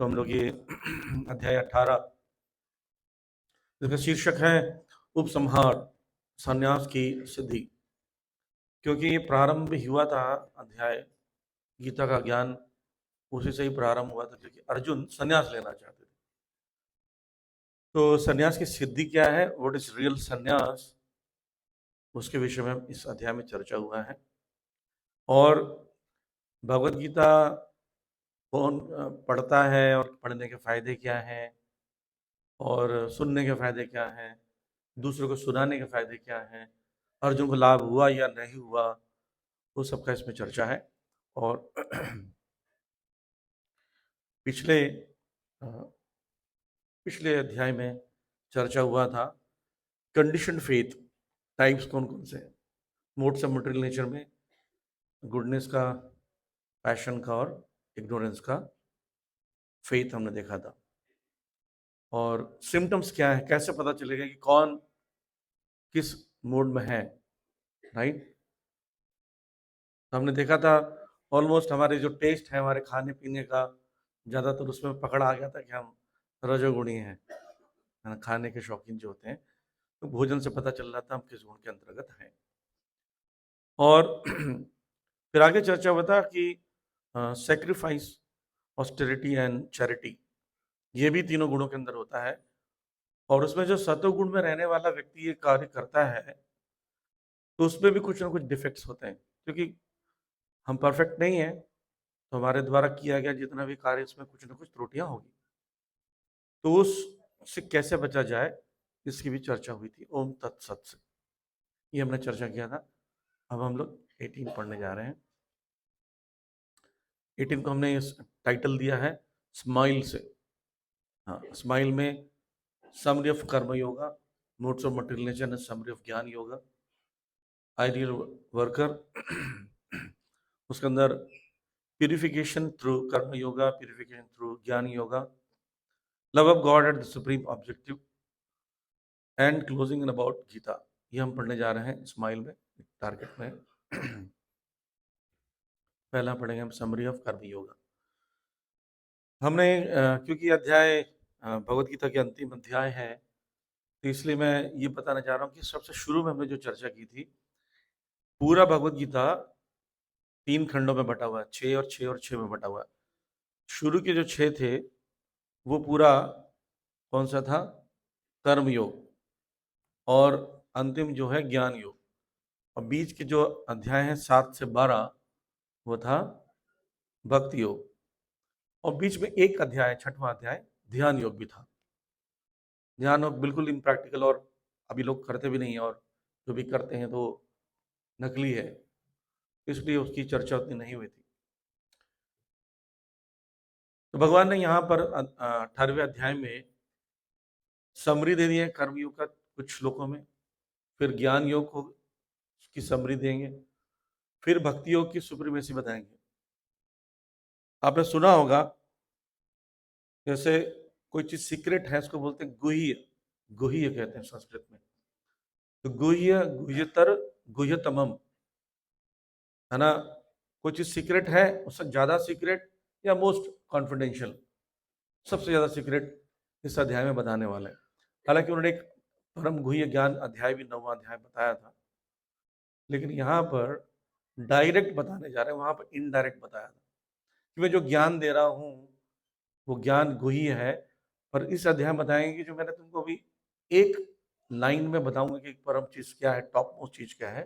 तो हम लोग ये अध्याय 18 जिसका शीर्षक है उपसंहार, संन्यास की सिद्धि। क्योंकि ये प्रारंभ हुआ था अध्याय, गीता का ज्ञान उसी से ही प्रारंभ हुआ था, क्योंकि अर्जुन संन्यास लेना चाहते थे। तो संन्यास की सिद्धि क्या है, व्हाट इज रियल संन्यास, उसके विषय में इस अध्याय में चर्चा हुआ है। और भगवत गीता कौन पढ़ता है और पढ़ने के फायदे क्या हैं, और सुनने के फायदे क्या हैं, दूसरों को सुनाने के फायदे क्या हैं, अर्जुन को लाभ हुआ या नहीं हुआ, वो सबका इसमें चर्चा है। और पिछले अ, पिछले अध्याय में चर्चा हुआ था कंडीशन फेथ टाइप्स कौन कौन से हैं। मोड्स ऑफ मटेरियल नेचर में गुडनेस का, पैशन का और इग्नोरेंस का फेथ हमने देखा था। और सिम्टम्स क्या है, कैसे पता चलेगा कि कौन किस मोड में है, राइट। तो हमने देखा था ऑलमोस्ट हमारे जो टेस्ट है हमारे खाने पीने का, ज़्यादातर उसमें पकड़ आ गया था कि हम रजोगुणी हैं, है ना, खाने के शौकीन जो होते हैं। तो भोजन से पता चल रहा था हम किस गुण के अंतर्गत हैं। और फिर आगे चर्चा हुआ था कि सेक्रीफाइस, ऑस्टेरिटी एंड चैरिटी, ये भी तीनों गुणों के अंदर होता है। और उसमें जो सत्वगुण में रहने वाला व्यक्ति ये कार्य करता है, तो उसमें भी कुछ ना कुछ डिफेक्ट्स होते हैं, क्योंकि हम परफेक्ट नहीं हैं। तो हमारे द्वारा किया गया जितना भी कार्य, इसमें कुछ ना कुछ त्रुटियां होगी। तो उससे कैसे बचा जाए, इसकी भी चर्चा हुई थी ओम तत्सत से, ये हमने चर्चा किया था। अब हम लोग 18 पढ़ने जा रहे हैं। 18 को हमने इस टाइटल दिया है स्माइल से। हाँ, स्माइल में समरी ऑफ कर्म yoga, modes of material nature and summary of ज्ञान योगा, आइडियल वर्कर। उसके अंदर प्यूरिफिकेशन थ्रू कर्म yoga, purification through gyan yoga, love of God at the supreme objective, and closing in about Gita. ये हम पढ़ने जा रहे हैं स्माइल में, टारगेट में। पहला पढ़ेंगे हम समरी ऑफ कर्म योगा। हमने क्योंकि अध्याय भगवत गीता के अंतिम अध्याय है, तो इसलिए मैं ये बताना चाह रहा हूँ कि सबसे शुरू में हमने जो चर्चा की थी, पूरा भगवत गीता 3 खंडों में बटा हुआ है, 6 और 6 और 6 में बटा हुआ है। शुरू के जो 6 थे वो पूरा कौन सा था, कर्म योग, और अंतिम जो है ज्ञान योग। और बीच के जो अध्याय हैं 7 से 12, वो था भक्ति योग। और बीच में एक अध्याय, 6वां अध्याय, ध्यान योग भी था। ध्यान योग बिल्कुल इम्प्रैक्टिकल, और अभी लोग करते भी नहीं है, और जो भी करते हैं तो नकली है, इसलिए उसकी चर्चा उतनी नहीं हुई थी। तो भगवान ने यहाँ पर 18वें अध्याय में समरी दे दी है कर्म योग का कुछ श्लोकों में, फिर ज्ञान योग को की समरी देंगे, फिर भक्ति योग की सुप्रीमेसी बताएंगे। आपने सुना होगा, जैसे कोई चीज सीक्रेट है, उसको बोलते हैं गुह्य, गुह्य कहते हैं संस्कृत में। तो गुह्य, गुह्यतर, गुह्यतमम, है ना। कोई चीज सीक्रेट है, उससे ज्यादा सीक्रेट या मोस्ट कॉन्फिडेंशियल, सबसे ज्यादा सीक्रेट इस अध्याय में बताने वाले हैं। हालांकि उन्होंने एक परम गुह्य ज्ञान अध्याय भी 9वां अध्याय बताया था, लेकिन यहाँ पर डायरेक्ट बताने जा रहे हैं, वहां पर इनडायरेक्ट बताया था कि मैं जो ज्ञान दे रहा हूँ वो ज्ञान गुह्य है। पर इस अध्याय में बताएंगे कि जो मैंने तुमको अभी एक लाइन में बताऊंगा कि परम चीज क्या है, टॉप मोस्ट चीज क्या है,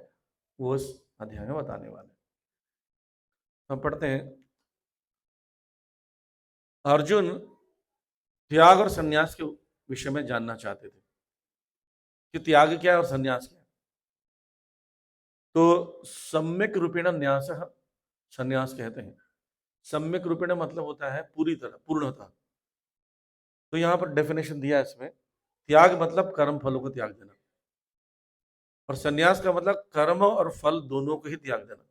वो इस अध्याय में बताने वाले हैं। हम पढ़ते हैं, अर्जुन त्याग और संन्यास के विषय में जानना चाहते थे कि त्याग क्या है और संन्यास क्या है। तो सम्यक रूपेण न्यास संन्यास कहते हैं। सम्यक रूपेण मतलब होता है पूरी तरह, पूर्णतः। तो यहाँ पर डेफिनेशन दिया है इसमें, त्याग मतलब कर्म फलों को त्याग देना, और संन्यास का मतलब कर्म और फल दोनों को ही त्याग देना।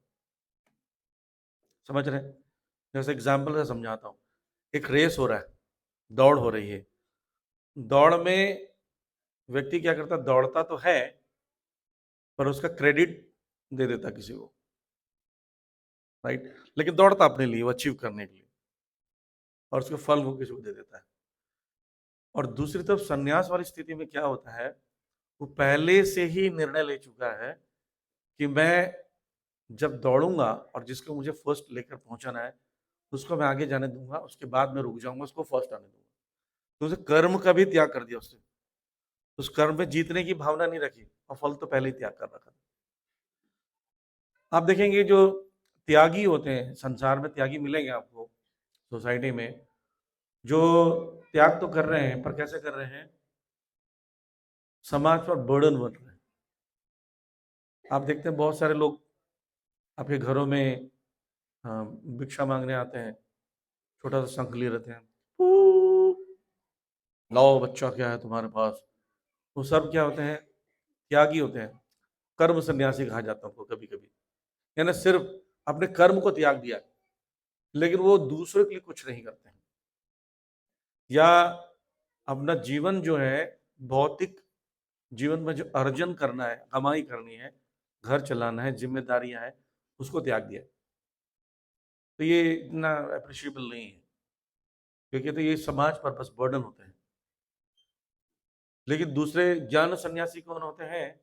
समझ रहे हैं? जैसे एग्जाम्पल से समझाता हूँ, एक रेस हो रहा है, दौड़ हो रही है। दौड़ में व्यक्ति क्या करता है, दौड़ता तो है पर उसका क्रेडिट दे देता किसी को, राइट। लेकिन दौड़ता अपने लिए, वो अचीव करने के लिए। और उसके फल वो किसी को दे देता है। और दूसरी तरफ संन्यास वाली स्थिति में क्या होता है, वो पहले से ही निर्णय ले चुका है कि मैं जब दौड़ूंगा और जिसको मुझे फर्स्ट लेकर पहुंचाना है उसको मैं आगे जाने दूंगा, उसके बाद मैं रुक जाऊंगा, उसको फर्स्ट आने दूंगा। तो उसे कर्म का भी त्याग कर दिया उसने, उस कर्म में जीतने की भावना नहीं रखी और फल तो पहले ही त्याग कर रखा। आप देखेंगे जो त्यागी होते हैं, संसार में त्यागी मिलेंगे आपको सोसाइटी में, जो त्याग तो कर रहे हैं पर कैसे कर रहे हैं, समाज पर बर्डन बन रहे हैं। आप देखते हैं बहुत सारे लोग आपके घरों में भिक्षा मांगने आते हैं, छोटा सा शंख लिए रहते हैं, लाओ बच्चा क्या है तुम्हारे पास। वो सब क्या होते हैं, त्यागी होते हैं। कर्म सन्यासी कहा जाता है उनको कभी कभी, यानी सिर्फ अपने कर्म को त्याग दिया लेकिन वो दूसरों के लिए कुछ नहीं करते हैं, या अपना जीवन जो है भौतिक जीवन में जो अर्जन करना है, कमाई करनी है, घर चलाना है, जिम्मेदारियां हैं, उसको त्याग दिया। तो ये इतना अप्रिशिएबल नहीं है, क्योंकि तो ये समाज पर बस बर्डन होते हैं। लेकिन दूसरे ज्ञान सन्यासी कौन होते हैं,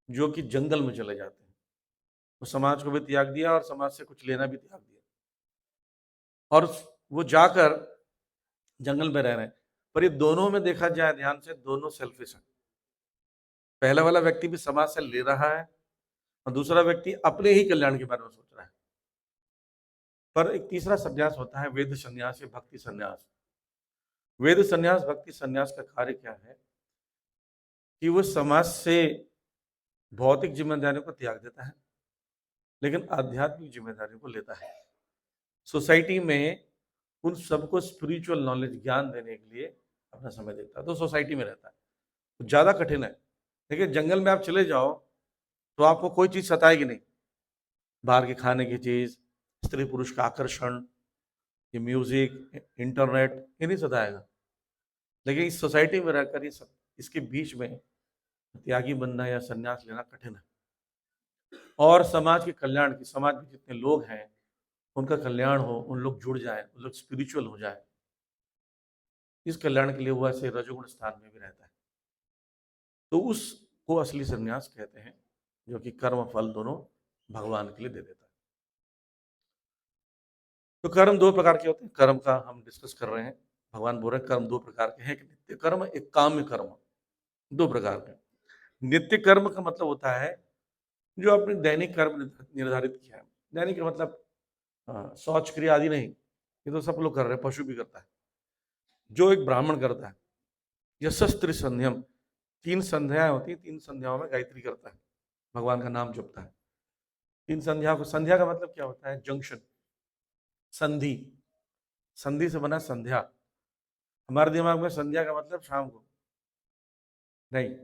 जो कि जंगल में चले जाते हैं, वो समाज को भी त्याग दिया और समाज से कुछ लेना भी त्याग दिया, और वो जाकर जंगल में रह रहे हैं। पर ये दोनों में देखा जाए ध्यान से, दोनों सेल्फिश है। पहला वाला व्यक्ति भी समाज से ले रहा है और दूसरा व्यक्ति अपने ही कल्याण के बारे में सोच रहा है। पर एक तीसरा संन्यास होता है, वेद संन्यास या भक्ति संन्यास। वेद संन्यास भक्ति संन्यास का कार्य क्या है कि वो समाज से भौतिक जिम्मेदारियों को त्याग देता है लेकिन आध्यात्मिक जिम्मेदारियों को लेता है। सोसाइटी में उन सबको स्पिरिचुअल नॉलेज, ज्ञान देने के लिए अपना समय देता है, तो सोसाइटी में रहता है। तो ज्यादा कठिन है। देखिए जंगल में आप चले जाओ तो आपको कोई चीज सताएगी नहीं, बाहर के खाने की चीज, स्त्री पुरुष का आकर्षण, ये म्यूजिक, इंटरनेट, ये नहीं सताएगा। लेकिन इस सोसाइटी में रहकर ये सब, इसके बीच में त्यागी बनना या संन्यास लेना कठिन है। और समाज के कल्याण की, समाज में जितने लोग हैं उनका कल्याण हो, उन लोग जुड़ जाए, उन लोग स्पिरिचुअल हो जाए, इस कल्याण के लिए वो ऐसे रजोगुण स्थान में भी रहता है। तो उसको असली संन्यास कहते हैं, जो कि कर्म फल दोनों भगवान के लिए दे देता है। तो कर्म दो प्रकार के होते हैं, कर्म का हम डिस्कस कर रहे हैं। भगवान बोल रहे हैं कर्म दो प्रकार के हैं, एक नित्य कर्म, एक काम्य कर्म, दो प्रकार के। नित्य कर्म का मतलब होता है जो अपने दैनिक कर्म निर्धारित किया है। दैनिक का मतलब शौच क्रिया आदि नहीं, ये तो सब लोग कर रहे हैं, पशु भी करता है। जो एक ब्राह्मण करता है, यशस्त्र संध्यम, 3 संध्याएं होती है, 3 संध्याओं में गायत्री करता है, भगवान का नाम जपता है। 3 संध्या को, संध्या का मतलब क्या होता है, जंक्शन, संधि, संधि से बना संध्या। हमारे दिमाग में संध्या का मतलब शाम को नहीं,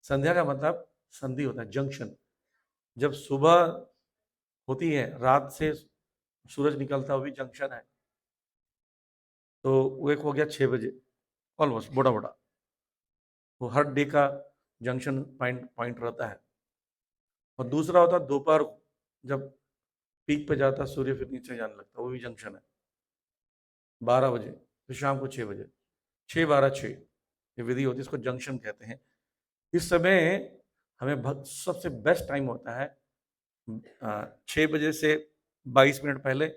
संध्या का मतलब संधि होता है, जंक्शन। जब सुबह होती है, रात से सूरज निकलता हुआ भी जंक्शन है। तो वो एक हो गया 6 बजे, ऑलमोस्ट बड़ा बड़ा, वो हर डे का जंक्शन पॉइंट पॉइंट रहता है। और दूसरा होता है दोपहर को, जब पीक पे जाता है सूर्य, फिर नीचे जाने लगता है, वो भी जंक्शन है, 12 बजे, फिर शाम को 6 बजे, 6 12 6, ये विधि होती है, इसको जंक्शन कहते हैं। इस समय हमें सबसे बेस्ट टाइम होता है 6 बजे से 22 मिनट पहले,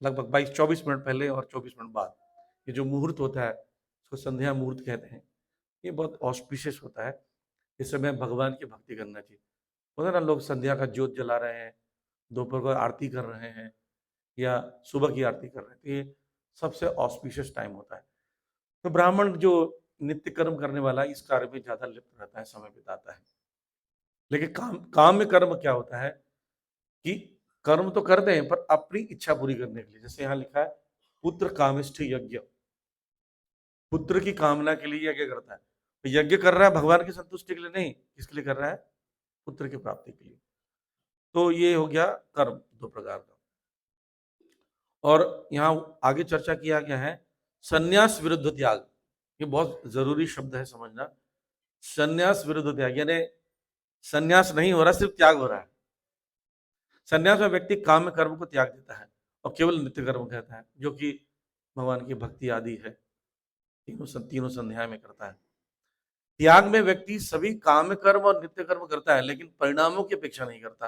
लगभग 22-24 मिनट पहले और 24 मिनट बाद, ये जो मुहूर्त होता है इसको संध्या मुहूर्त कहते हैं। ये बहुत ऑस्पिशियस होता है, इस समय भगवान की भक्ति करना चाहिए। होता है ना, लोग संध्या का ज्योत जला रहे हैं, दोपहर को आरती कर रहे हैं या सुबह की आरती कर रहे हैं, तो ये सबसे ऑस्पिशियस टाइम होता है। तो ब्राह्मण जो नित्य कर्म करने वाला है, इस कार्य में ज्यादा लिप्त रहता है, समय बिताता है। लेकिन काम में कर्म क्या होता है कि कर्म तो करते हैं पर अपनी इच्छा पूरी करने के लिए। जैसे यहाँ लिखा है, पुत्र कामिष्ठ यज्ञ, पुत्र की कामना के लिए यज्ञ करता है। तो यज्ञ कर रहा है भगवान की संतुष्टि के लिए नहीं, किसके लिए कर रहा है, पुत्र की प्राप्ति के लिए। तो ये हो गया कर्म दो प्रकार का। और यहाँ आगे चर्चा किया गया है संन्यास विरुद्ध त्याग। ये बहुत जरूरी शब्द है समझना। संन्यास विरुद्ध त्याग, यानी संन्यास नहीं हो रहा, सिर्फ त्याग हो रहा है। संन्यास में व्यक्ति काम में कर्म को त्याग देता है और केवल नित्य कर्म कहता है, जो कि भगवान की भक्ति आदि है, तीनों संध्याएं में करता है। त्याग में व्यक्ति सभी काम कर्म और नित्य कर्म करता है, लेकिन परिणामों की अपेक्षा नहीं करता,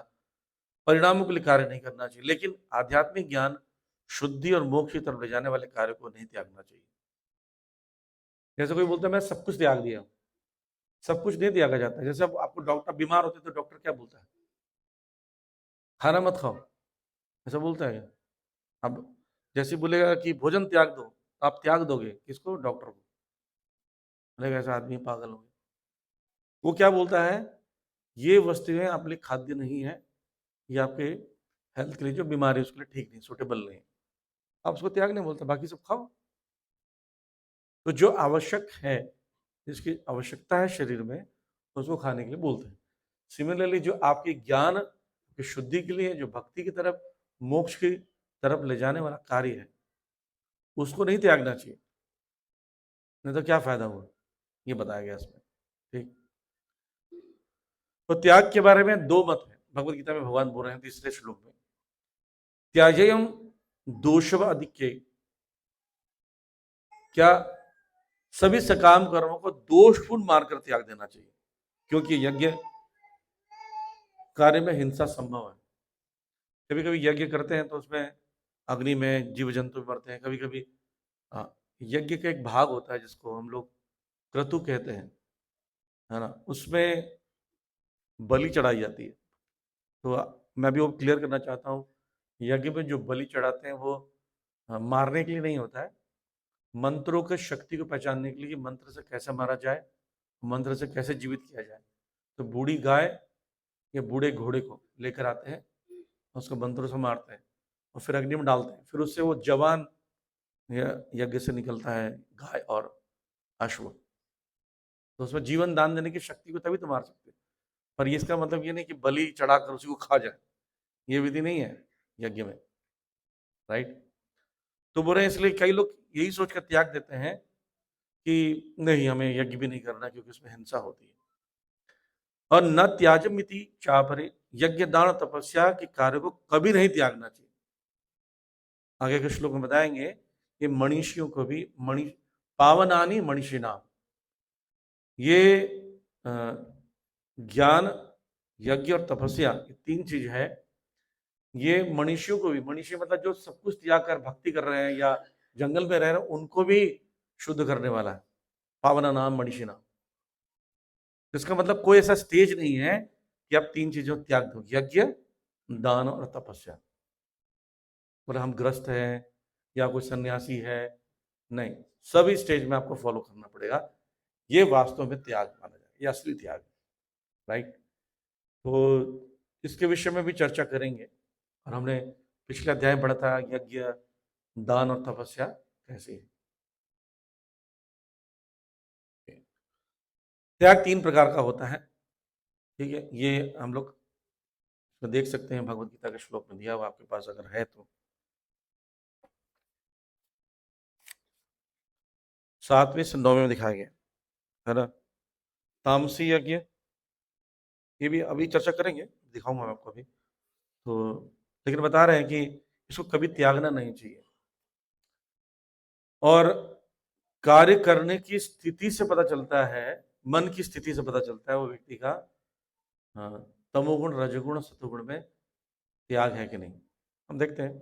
परिणामों के लिए कार्य नहीं करना चाहिए। लेकिन आध्यात्मिक ज्ञान, शुद्धि और मोक्ष की तरफ ले जाने वाले कार्य को नहीं त्यागना चाहिए। जैसे कोई बोलता है मैं सब कुछ त्याग दिया, सब कुछ नहीं त्यागा जाता है। जैसे अब आपको डॉक्टर बीमार होते तो डॉक्टर क्या बोलता है? खाना मत खाओ, ऐसा बोलता है क्या? अब जैसे बोलेगा कि भोजन त्याग दो, तो आप त्याग दोगे किसको? डॉक्टर को। बोलेगा ऐसा आदमी पागल हो गया। वो क्या बोलता है? ये वस्तुएं आपके लिए खाद्य नहीं है, ये आपके हेल्थ के लिए जो बीमारी है उसके लिए ठीक नहीं, सुटेबल नहीं। आप उसको त्याग नहीं बोलते, बाकी सब खाओ। तो जो आवश्यक है, जिसकी आवश्यकता है शरीर में, तो उसको खाने के लिए बोलते हैं। सिमिलरली जो आपके ज्ञान की शुद्धि के लिए, जो भक्ति की तरफ, मोक्ष की तरफ ले जाने वाला कार्य है, उसको नहीं त्यागना चाहिए, नहीं तो क्या फायदा हुआ, ये बताया गया इसमें। ठीक। तो त्याग के बारे में दो मत है भगवत गीता में। भगवान बोल रहे हैं तीसरे श्लोक में, त्याजेयम दोषव अधिक्य। क्या सभी सकाम कर्मों को दोषपूर्ण मानकर त्याग देना चाहिए, क्योंकि यज्ञ कार्य में हिंसा संभव है। कभी कभी यज्ञ करते हैं तो उसमें अग्नि में जीव जंतु मरते हैं। कभी कभी यज्ञ का एक भाग होता है जिसको हम लोग क्रतु कहते हैं, है ना, उसमें बलि चढ़ाई जाती है। तो मैं भी वो क्लियर करना चाहता हूँ, यज्ञ में जो बलि चढ़ाते हैं वो मारने के लिए नहीं होता है, मंत्रों की शक्ति को पहचानने के लिए, मंत्र से कैसे मारा जाए, मंत्र से कैसे जीवित किया जाए। तो बूढ़ी गाय या बूढ़े घोड़े को लेकर आते हैं, उसको मंत्रों से मारते हैं और फिर अग्नि में डालते हैं। फिर उससे वो जवान यज्ञ से निकलता है गाय और अश्व। तो उसमें जीवन दान देने की शक्ति को तभी तो मार सकते हैं। पर इसका मतलब ये नहीं कि बलि चढ़ाकर उसी को खा जाए, ये विधि नहीं है यज्ञ में, राइट। तो बोल रहे हैं इसलिए कई लोग यही सोचकर त्याग देते हैं कि नहीं, हमें यज्ञ भी नहीं करना क्योंकि उसमें हिंसा होती है। और न त्याजमिति चापरे, यज्ञ दान तपस्या के कार्य को कभी नहीं त्यागना चाहिए। आगे के श्लोक में बताएंगे कि मनीषियों को भी पावनानी मनीषी नाम, ये ज्ञान, यज्ञ और तपस्या, ये तीन चीज है। ये मनीषियों को भी, मनीषी मतलब जो सब कुछ त्याग कर भक्ति कर रहे हैं या जंगल में रह रहे हैं, उनको भी शुद्ध करने वाला है। पावना नाम मनीषी नाम, इसका मतलब कोई ऐसा स्टेज नहीं है कि आप तीन चीजों त्याग दो, यज्ञ, दान और तपस्या। बोले हम ग्रस्त हैं या कोई सन्यासी है, नहीं, सभी स्टेज में आपको फॉलो करना पड़ेगा। ये वास्तव में त्याग माना जाए, ये असली त्याग, राइट। तो इसके विषय में भी चर्चा करेंगे। और हमने पिछले अध्याय पढ़ा था यज्ञ, दान और तपस्या कैसे है। त्याग तीन प्रकार का होता है, ठीक है। ये हम लोग देख सकते हैं, भगवत गीता के श्लोक में दिया हुआ, आपके पास अगर है तो। 7वें से 9वें में दिखाया गया है ना। तामसी यज्ञ, ये भी अभी चर्चा करेंगे, दिखाऊंगा मैं आपको अभी तो। लेकिन बता रहे हैं कि इसको कभी त्यागना नहीं चाहिए। और कार्य करने की स्थिति से पता चलता है, मन की स्थिति से पता चलता है वो व्यक्ति का तमोगुण, रजोगुण, सतोगुण में त्याग है कि नहीं। हम देखते हैं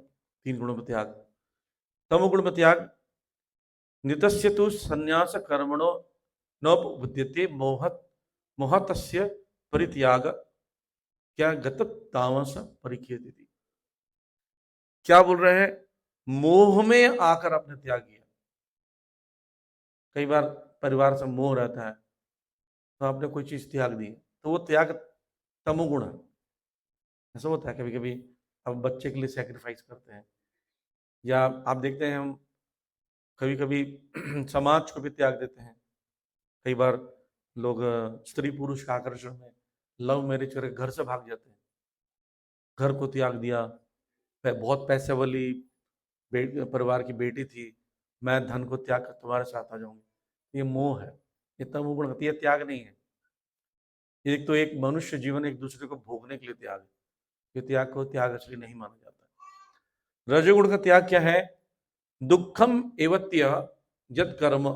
तीन गुणों में त्याग। तमोगुण में त्याग, नितस्य तु संन्यास कर्मणो नोपबुध्यते मोहतस्य परित्याग, क्या गत तामस परिकीर्ति। क्या बोल रहे हैं? मोह में आकर आपने त्याग किया। कई बार परिवार से मोह रहता है तो आपने कोई चीज त्याग दी, तो वो त्याग तमोगुण है। ऐसा होता है कभी कभी, अब बच्चे के लिए सेक्रीफाइस करते हैं, या आप देखते हैं हम कभी कभी समाज को भी त्याग देते हैं। कई बार लोग स्त्री पुरुष के आकर्षण में लव मैरिज करके घर से भाग जाते हैं, घर को त्याग दिया। बहुत पैसे वाली परिवार की बेटी थी, मैं धन को त्याग कर तुम्हारे साथ आ जाऊंगी। ये मोह है, ये तमोगुण होती है, त्याग नहीं है। एक तो एक मनुष्य जीवन एक दूसरे को भोगने के लिए त्याग है, ये त्याग को त्याग असली नहीं माना जाता। रजोगुण का त्याग क्या है? दुखम एवत्य यद कर्म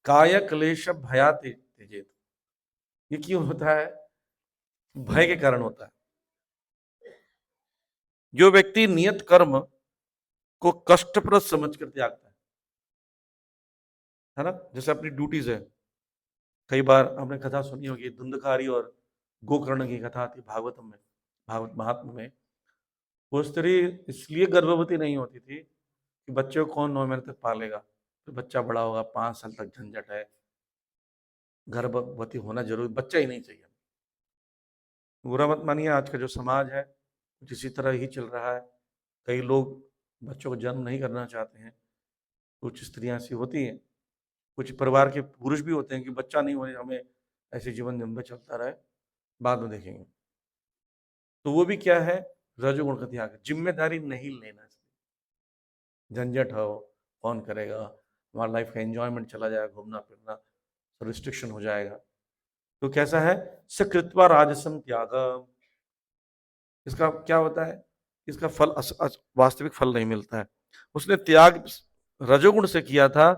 काय क्लेश भया त्यजेत। ये क्यों होता है? भय के कारण होता है। जो व्यक्ति नियत कर्म को कष्टप्रद समझकर त्यागता है ना, जैसे अपनी ड्यूटीज है। कई बार आपने कथा सुनी होगी, धुंधकारी और गोकर्ण की कथा थी भागवतम में, भागवत महात्म में। वो स्त्री इसलिए गर्भवती नहीं होती थी कि बच्चे को कौन 9 महीने तक पालेगा, फिर बच्चा बड़ा होगा, 5 साल तक झंझट है, गर्भवती होना जरूरी, बच्चा ही नहीं चाहिए। बुरा मत मानिए, आज का जो समाज है कुछ इसी तरह ही चल रहा है। कई लोग बच्चों को जन्म नहीं करना चाहते हैं, कुछ स्त्रियां ऐसी होती हैं, कुछ परिवार के पुरुष भी होते हैं कि बच्चा नहीं होने, हमें ऐसे जीवन लंबे चलता रहे, बाद में देखेंगे। तो वो भी क्या है? रजोगुण का त्याग है। जिम्मेदारी नहीं लेना, झंझट हो, कौन करेगा, हमारा लाइफ का एंजॉयमेंट चला जाएगा, घूमना फिरना, तो रिस्ट्रिक्शन हो जाएगा। तो कैसा है? सकृत्वा राजसम त्याग। इसका क्या होता है? इसका फल वास्तविक फल नहीं मिलता है। उसने त्याग रजोगुण से किया था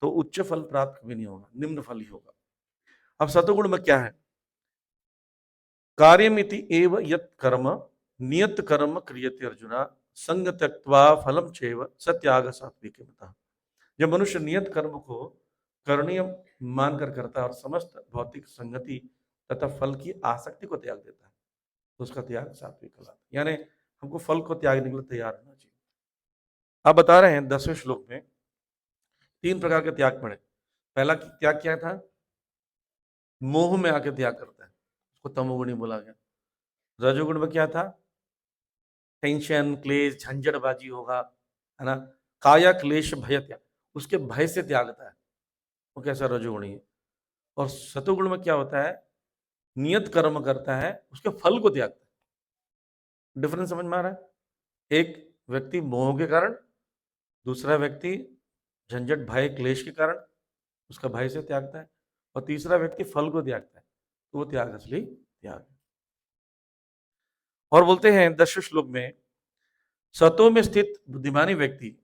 तो उच्च फल प्राप्त कभी नहीं होगा, निम्न फल ही होगा। अब सतोगुण में क्या है? कार्यमिति एव यत् कर्म नियत कर्म क्रियते अर्जुना संग त्यक्त्वा फलम चैव सत्याग सात्विक मता। जब मनुष्य नियत कर्म को करणीय मानकर करता है और समस्त भौतिक संगति तथा फल की आसक्ति को त्याग देता है, तो उसका त्याग सात्विक कहलाता है। यानी हमको फल को त्यागने के लिए तैयार होना चाहिए। आप बता रहे हैं 10वें श्लोक में 3 प्रकार के त्याग पड़े। पहला त्याग क्या था? मोह में आके त्याग करता है, उसको तमोगुणी बोला गया। रजोगुण में क्या था? टेंशन, क्लेश, झंझटबाजी होगा, है ना, काया क्लेश भय त्याग, उसके भय से त्यागता है, वो कैसा? रजोगुणी है। और सतोगुण में क्या होता है? नियत कर्म करता है, उसके फल को त्यागता है। डिफरेंस समझ में आ रहा है? एक व्यक्ति मोह के कारण, दूसरा व्यक्ति झंझट भय क्लेश के कारण उसका भय से त्यागता है, और तीसरा व्यक्ति फल को त्यागता है, तो वो त्याग असली त्याग है। और बोलते हैं 10वें श्लोक में, सतो में स्थित बुद्धिमानी व्यक्ति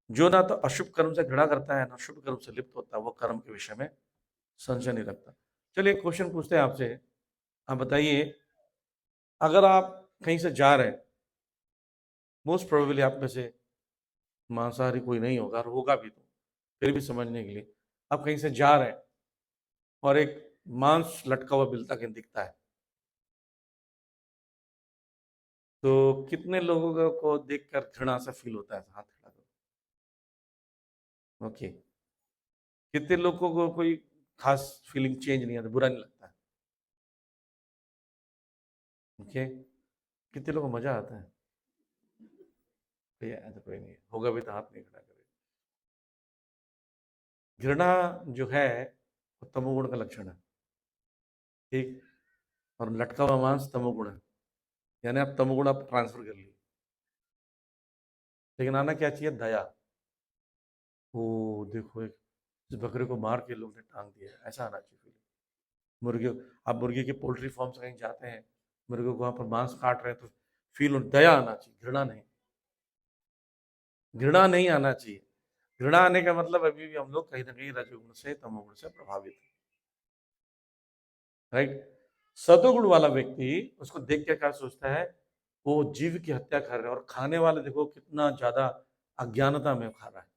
जो ना तो अशुभ कर्म से घृणा करता है ना शुभ कर्म से लिप्त होता है, वो कर्म के विषय में संशय नहीं रखता। चलिए एक क्वेश्चन पूछते हैं आपसे, आप बताइए, अगर आप कहीं से जा रहे हैं, मोस्ट प्रोबेबली आप में से मांसाहारी कोई नहीं होगा, और होगा भी तो फिर भी समझने के लिए, आप कहीं से जा रहे हैं और एक मांस लटका हुआ बिलता कहीं दिखता है, तो कितने लोगों को देखकर घृणा सा फील होता है? हाथ खड़ा करो। ओके। कितने लोगों को कोई खास फीलिंग चेंज नहीं आता, बुरा नहीं लगता है? ओके। कितने लोगों को मजा आता है? भैया ऐसा कोई नहीं है, होगा भी तो हाथ नहीं खड़ा करे। घृणा जो है वो तमोगुण का लक्षण है, ठीक। और लटका हुआ मांस तमोगुण है, यानी आप तमोगुण आप ट्रांसफर कर लिए। लेकिन आना क्या चाहिए? दया। ओ देखो, इस बकरे को मार के लोग ने टांग दिया, ऐसा आना चाहिए। मुर्गे, आप मुर्गे के पोल्ट्री फार्म से कहीं जाते हैं, मुर्गे को वहां पर मांस काट रहे हैं, तो फील दया आना चाहिए, घृणा नहीं। घृणा नहीं आना चाहिए। घृणा आने का मतलब अभी भी हम लोग कहीं ना कहीं रजोगुण से तमोगुण से प्रभावित है, राइट। सतोगुण वाला व्यक्ति उसको देख के क्या सोचता है? वो जीव की हत्या कर रहे हैं, और खाने वाले देखो कितना ज्यादा अज्ञानता में खा रहा है।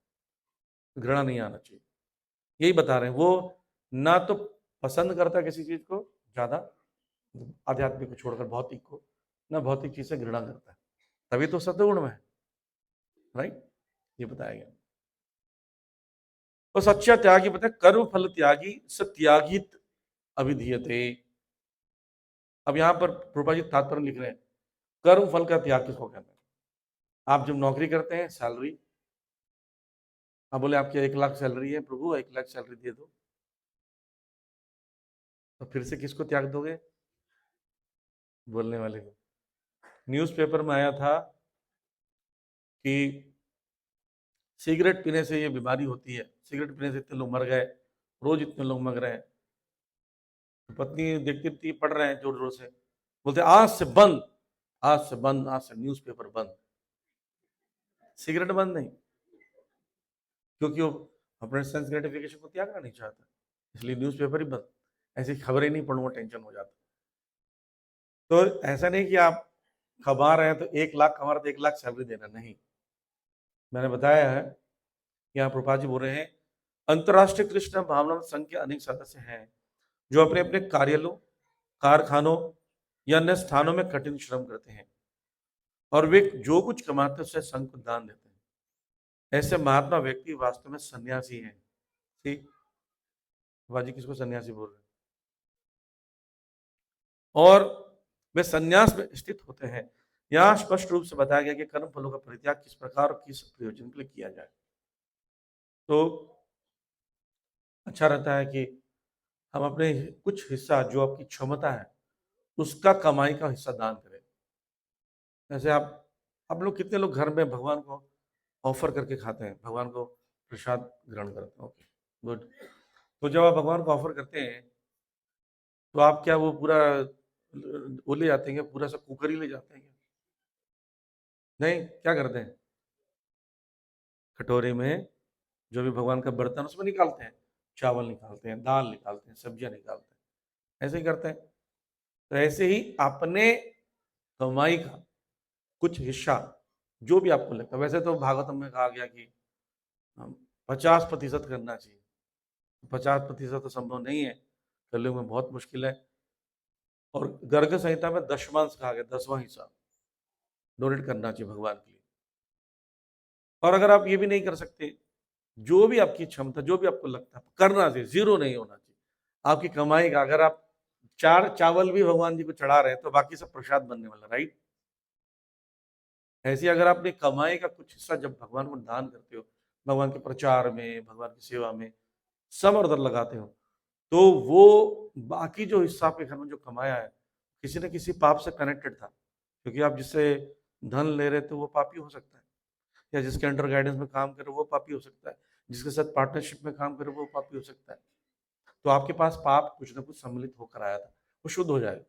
घृणा नहीं आना चाहिए, यही बता रहे हैं। वो ना तो पसंद करता किसी चीज को ज्यादा, आध्यात्मिक को छोड़कर भौतिक को, ना भौतिक चीज से घृणा करता है, तभी तो सतगुण में है, राइट। ये बताया गया। तो सच्चा त्यागी पता है, कर्म फल त्यागी सत्यागित अभिधीयते। अब यहां पर प्रभुपाद जी तात्पर्य लिख रहे हैं, कर्म फल का त्याग किसको कहते हैं? आप जब नौकरी करते हैं, सैलरी, आप बोले आपकी 1 लाख सैलरी है, प्रभु 1 लाख सैलरी दे दो, तो फिर से किसको त्याग दोगे? बोलने वाले को। न्यूज़पेपर में आया था कि सिगरेट पीने से ये बीमारी होती है, सिगरेट पीने से इतने लोग मर गए, रोज इतने लोग मर रहे हैं। तो पत्नी देखती थी, पढ़ रहे हैं जोर जोर से, बोलते आज से बंद, आज से बंद, आज से न्यूज़पेपर बंद। सिगरेट बंद नहीं, क्योंकि वो अपने सेंस ग्रेटिफिकेशन को त्यागना नहीं चाहता, इसलिए न्यूज़पेपर ही बंद, ऐसी खबरें नहीं पढ़ूंगा, टेंशन हो जाता। तो ऐसा नहीं कि आप कमा रहे हैं तो 1 लाख कमा रहे तो 1 लाख सैलरी देना, नहीं। मैंने बताया है कि यहाँ प्रभुपाद जी बोल रहे हैं, अंतर्राष्ट्रीय कृष्ण भावना संघ के अनेक सदस्य हैं जो अपने अपने कार्यालयों, कारखानों या अन्य स्थानों में कठिन श्रम करते हैं और वे जो कुछ कमाते हैं उससे संघ को दान देते हैं। ऐसे महात्मा व्यक्ति वास्तव में सन्यासी हैं। ठीक, बाजी किसको सन्यासी बोल रहे हैं? और वे सन्यास में स्थित होते हैं। यहाँ स्पष्ट रूप से बताया गया कि कर्म फलों का परित्याग किस प्रकार और किस प्रयोजन के लिए किया जाए। तो अच्छा रहता है कि हम अपने कुछ हिस्सा, जो आपकी क्षमता है, उसका कमाई का हिस्सा दान करें। जैसे आप लोग कितने लोग घर में भगवान को ऑफर करके खाते हैं, भगवान को प्रसाद ग्रहण करते हैं? Okay, good. तो जब आप भगवान को ऑफर करते हैं तो आप क्या वो पूरा वो ले जाते हैं क्या, पूरा सा कुकर ही ले जाते हैं क्या? नहीं, क्या करते हैं? कटोरे में जो भी भगवान का बर्तन उसमें निकालते हैं, चावल निकालते हैं, दाल निकालते हैं, सब्जियां निकालते हैं, ऐसे ही करते हैं। तो ऐसे ही अपने कमाई का कुछ हिस्सा, जो भी आपको लगता है, वैसे तो भागवतम में कहा गया कि 50% करना चाहिए। 50% तो संभव नहीं है, कलयुग में बहुत मुश्किल है। और गर्ग संहिता में दशमांश कहा गया, 10वां हिस्सा डोनेट करना चाहिए भगवान के लिए। और अगर आप ये भी नहीं कर सकते, जो भी आपकी क्षमता, जो भी आपको लगता है करना चाहिए, जीरो नहीं होना चाहिए आपकी कमाई का। अगर आप 4 चावल भी भगवान जी को चढ़ा रहे हैं तो बाकी सब प्रसाद बनने वाला, राइट? ऐसे अगर आपने कमाई का कुछ हिस्सा जब भगवान को दान करते हो, भगवान के प्रचार में, भगवान की सेवा में, सब उधर लगाते हो, तो वो बाकी जो हिस्सा आपके घर में जो कमाया है, किसी न किसी पाप से कनेक्टेड था। क्योंकि आप जिससे धन ले रहे थे वो पापी हो सकता है, या जिसके अंडर गाइडेंस में काम कर रहे हो वो पापी हो सकता है, जिसके साथ पार्टनरशिप में काम कर रहे हो वो पापी हो सकता है। तो आपके पास पाप कुछ ना कुछ सम्मिलित होकर आया था, वो शुद्ध हो जाएगा।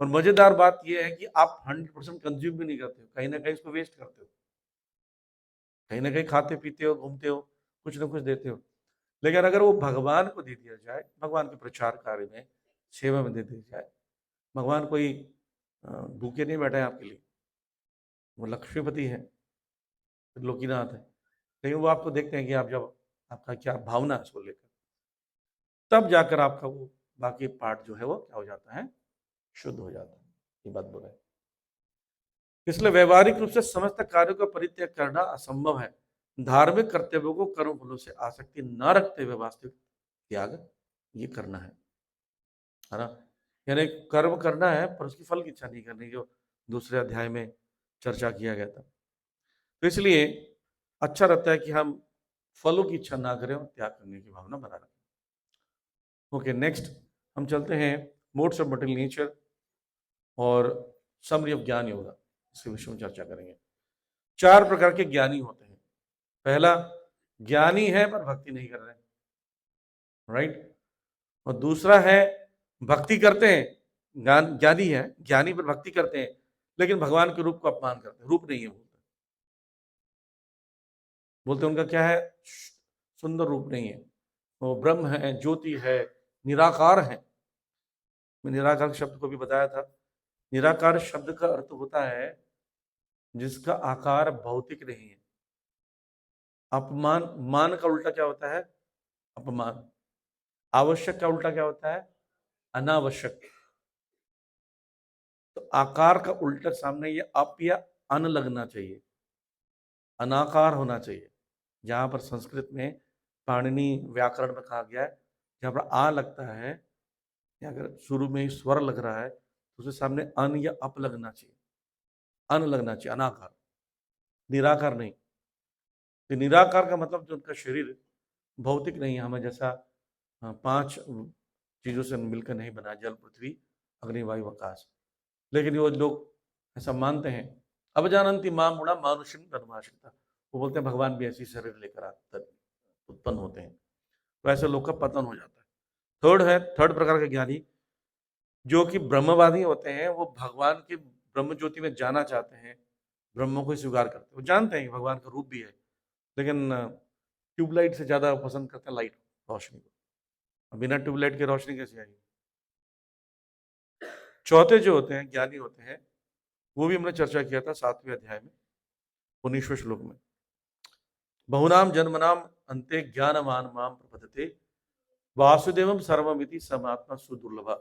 और मजेदार बात यह है कि आप 100% कंज्यूम भी नहीं करते हो, कहीं ना कहीं इसको वेस्ट करते हो, कहीं ना कहीं खाते पीते हो, घूमते हो, कुछ ना कुछ देते हो। लेकिन अगर वो भगवान को दे दिया जाए, भगवान के प्रचार कार्य में, सेवा में दे दिया जाए, भगवान कोई भूखे नहीं बैठे हैं आपके लिए, वो लक्ष्मीपति है, लोकीनाथ है। लेकिन वो आपको देखते हैं कि आप जब आपका क्या भावना है उसको लेकर, तब जाकर आपका वो बाकी पार्ट जो है वो क्या हो जाता है, शुद्ध हो जाता है। ये बात बोल रहे हैं। इसलिए व्यवहारिक रूप से समस्त कार्यों का परित्याग करना असंभव है। धार्मिक कर्तव्यों को कर्म फलों से आसक्ति न रखते हुए वास्तविक त्याग ये करना है ना? यानी कर्म करना है पर उसकी फल की इच्छा नहीं करनी, जो दूसरे अध्याय में चर्चा किया गया था। तो इसलिए अच्छा रहता है कि हम फलों की इच्छा ना करें और त्याग करने की भावना बना रखें। ओके, नेक्स्ट हम चलते हैं मोड्स ऑफ मटेरियल नेचर और समरी ऑफ ज्ञान योगा, इसके विषय में चर्चा करेंगे। 4 प्रकार के ज्ञानी होते हैं। पहला, ज्ञानी है पर भक्ति नहीं कर रहे, राइट? और दूसरा है भक्ति करते हैं, ज्ञानी है, ज्ञानी पर भक्ति करते हैं लेकिन भगवान के रूप को अपमान करते हैं, रूप नहीं है, बोलते उनका क्या है, सुंदर रूप नहीं है, वो ब्रह्म है, ज्योति है, निराकार है। मैं निराकार शब्द को भी बताया था। निराकार शब्द का अर्थ होता है जिसका आकार भौतिक नहीं है। अपमान, मान का उल्टा क्या होता है? अपमान। आवश्यक का उल्टा क्या होता है? अनावश्यक। तो आकार का उल्टा सामने ये अप या अन लगना चाहिए, अनाकार होना चाहिए। जहां पर संस्कृत में पाणिनि व्याकरण में कहा गया है, जहां पर आ लगता है या अगर शुरू में ही स्वर लग रहा है तो उसके सामने अन या अप लगना चाहिए, अन लगना चाहिए, अनाकार, निराकार नहीं। तो निराकार का मतलब जो उनका शरीर भौतिक नहीं है, हमें जैसा 5 चीजों से मिलकर नहीं बना, जल, पृथ्वी, अग्नि, वायु, आकाश। लेकिन वो लोग ऐसा मानते हैं, अब जानती मां मुड़ा मानुषम धर्माशिता, वो बोलते हैं भगवान भी ऐसी शरीर लेकर उत्पन्न होते हैं, तो ऐसे लोग का पतन हो जाता है। थर्ड प्रकार के ज्ञानी जो कि ब्रह्मवादी होते हैं, वो भगवान की ब्रह्म ज्योति में जाना चाहते हैं, ब्रह्म को ही स्वीकार करते हैं। वो जानते हैं कि भगवान का रूप भी है, लेकिन ट्यूबलाइट से ज्यादा पसंद करते हैं लाइट, रोशनी को। बिना ट्यूबलाइट के रोशनी कैसे आएगी? चौथे जो होते हैं ज्ञानी होते हैं, वो भी हमने चर्चा किया था 7वें अध्याय में 19वें श्लोक में। बहुनाम जन्मनाम अंते ज्ञानवान माम प्रपद्यते वासुदेवम सर्वमिति समात्मा सुदुर्लभा।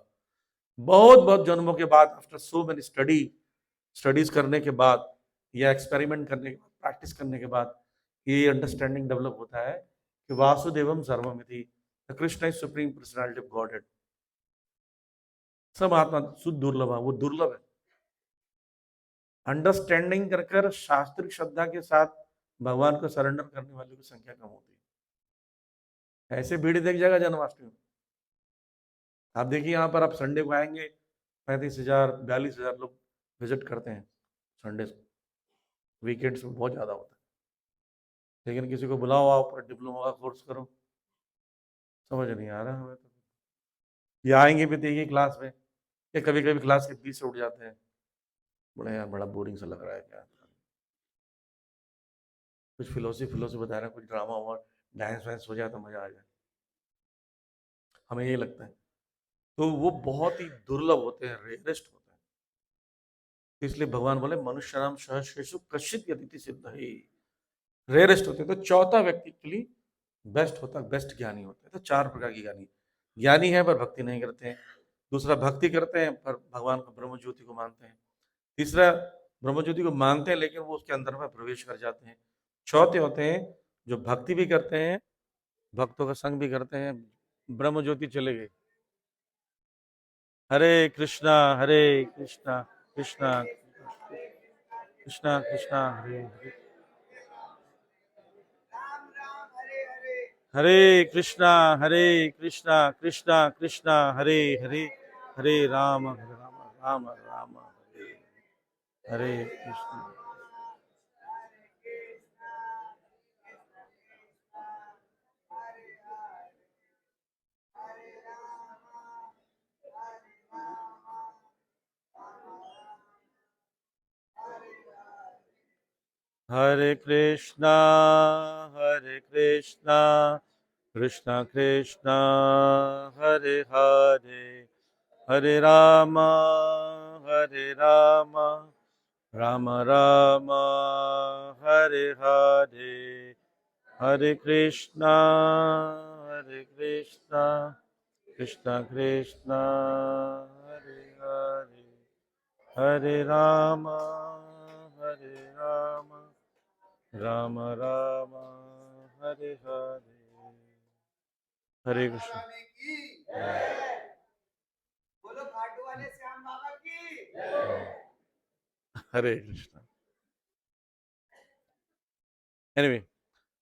बहुत बहुत जन्मों के बाद, आफ्टर सो मेनी स्टडीज करने के बाद, या एक्सपेरिमेंट करने के बाद, प्रैक्टिस करने के बाद, ये अंडरस्टैंडिंग डेवलप होता है कि वासुदेवम सर्वमिति, Krishna is supreme personality of godhead, सब आत्मा शुद्ध दुर्लभ है, वो दुर्लभ है। अंडरस्टैंडिंग कर कर शास्त्रिक श्रद्धा के साथ भगवान को सरेंडर करने वालों की संख्या कम होती है। ऐसे भीड़ देख जाएगा जन्माष्टमी में। आप देखिए यहाँ पर, आप संडे को आएंगे 35,000 42,000 लोग विजिट करते हैं संडे को। वीकेंड्स में बहुत ज्यादा होता है। लेकिन किसी को बुलाओ, आप डिप्लोमा का कोर्स करो, समझ नहीं आ रहा हमें तो। ये आएंगे भी देखिए क्लास में, या कभी कभी क्लास के बीच से उठ जाते हैं, बड़े यार बड़ा बोरिंग सा लग रहा है क्या, कुछ फिलोसफी बता रहे हैं, कुछ ड्रामा और डांस वांस हो जाए तो मजा आ जाए, हमें ये लगता है। तो वो बहुत ही दुर्लभ होते हैं, रेयरेस्ट होते हैं। इसलिए भगवान बोले मनुष्य नाम सहस्रेषु कश्चित यदिति सिद्ध है, रेयरेस्ट होते हैं। तो चौथा व्यक्ति के लिए बेस्ट होता है, बेस्ट ज्ञानी होता है। तो 4 प्रकार की ज्ञानी, ज्ञानी है पर भक्ति नहीं करते हैं। दूसरा, भक्ति करते हैं पर भगवान को ब्रह्म ज्योति को मानते हैं। तीसरा, ब्रह्म ज्योति को मानते हैं लेकिन वो उसके अंदर में प्रवेश कर जाते हैं। चौथे होते हैं जो भक्ति भी करते हैं, भक्तों का संग भी करते हैं, ब्रह्म ज्योति चले गए। हरे कृष्णा कृष्णा कृष्णा कृष्णा हरे हरे, हरे कृष्णा कृष्णा कृष्णा हरे हरे, हरे राम राम राम हरे हरे कृष्णा। हरे कृष्णा कृष्णा कृष्णा हरे हरे, हरे राम राम राम हरे हरे, हरे कृष्णा कृष्णा कृष्णा हरे हरे, हरे राम राम राम हरे हरे, हरे कृष्ण। बोलो खाटू वाले श्याम बाबा की, हरे कृष्ण। एनीवे,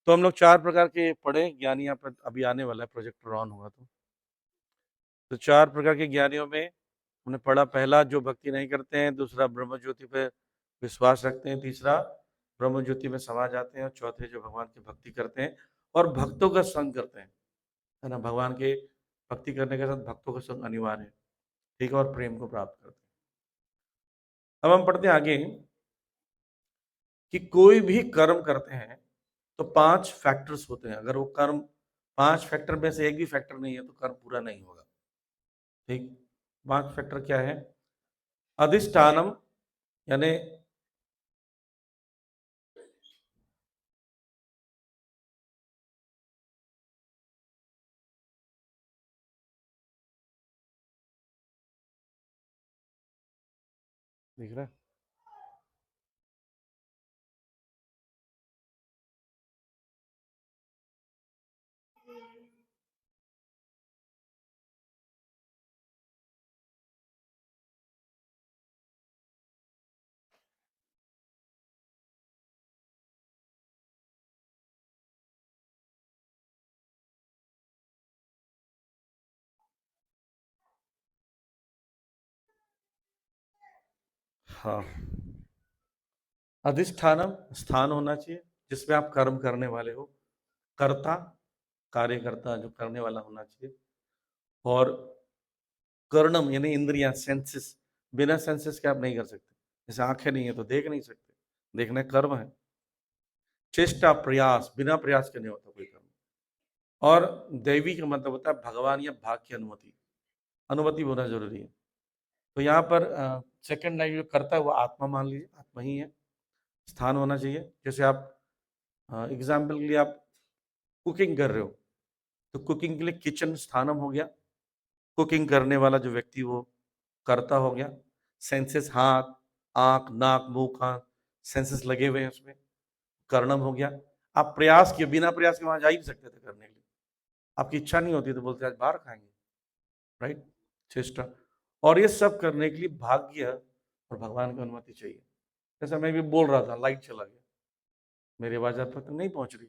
तो हम लोग 4 प्रकार के पढ़े ज्ञानी। यहाँ पर अभी आने वाला है, प्रोजेक्टर ऑन हुआ तो 4 प्रकार के ज्ञानियों में हमने पढ़ा, पहला जो भक्ति नहीं करते हैं, दूसरा ब्रह्म ज्योति पे विश्वास रखते हैं, तीसरा ब्रह्म ज्योति में समा जाते हैं, और चौथे जो भगवान की भक्ति करते हैं और भक्तों का संग करते हैं, है ना। भगवान के भक्ति करने के साथ भक्तों का संग अनिवार्य है, ठीक है, और प्रेम को प्राप्त करते हैं। अब हम पढ़ते हैं आगे कि कोई भी कर्म करते हैं तो 5 फैक्टर्स होते हैं। अगर वो कर्म 5 फैक्टर में से एक भी फैक्टर नहीं है तो कर्म पूरा नहीं होगा, ठीक। 5 फैक्टर क्या है? अधिष्ठानम, यानी दिख रहा है, हाँ। अधिष्ठानम, स्थान होना चाहिए जिसमें आप कर्म करने वाले हो। कर्ता, कार्यकर्ता जो करने वाला होना चाहिए। और कर्णम यानी इंद्रियां, सेंसेस, बिना सेंसेस के आप नहीं कर सकते। जैसे आंखें नहीं है तो देख नहीं सकते, देखना कर्म है। चेष्टा, प्रयास, बिना प्रयास के नहीं होता कोई कर्म। और दैवी का मतलब होता है भगवान या भाग की अनुमति, अनुमति होना जरूरी है। तो यहाँ पर सेकंड लाइन जो करता है वो आत्मा, मान लीजिए आत्मा ही है। स्थान होना चाहिए, जैसे आप एग्जाम्पल के लिए आप कुकिंग कर रहे हो, तो कुकिंग के लिए किचन स्थानम हो गया, कुकिंग करने वाला जो व्यक्ति वो करता हो गया। सेंसेस, हाथ, आंख, नाक, मुंह, कान, सेंसेस लगे हुए हैं उसमें, कर्णम हो गया। आप प्रयास किए, बिना प्रयास के वहां जा ही नहीं सकते थे करने के लिए, आपकी इच्छा नहीं होती तो बोलते आज बाहर खाएंगे, राइट, चेष्टा। और ये सब करने के लिए भाग्य और भगवान की अनुमति चाहिए। जैसे मैं भी बोल रहा था, लाइट चला गया, मेरी आवाज आप तक नहीं पहुंच रही,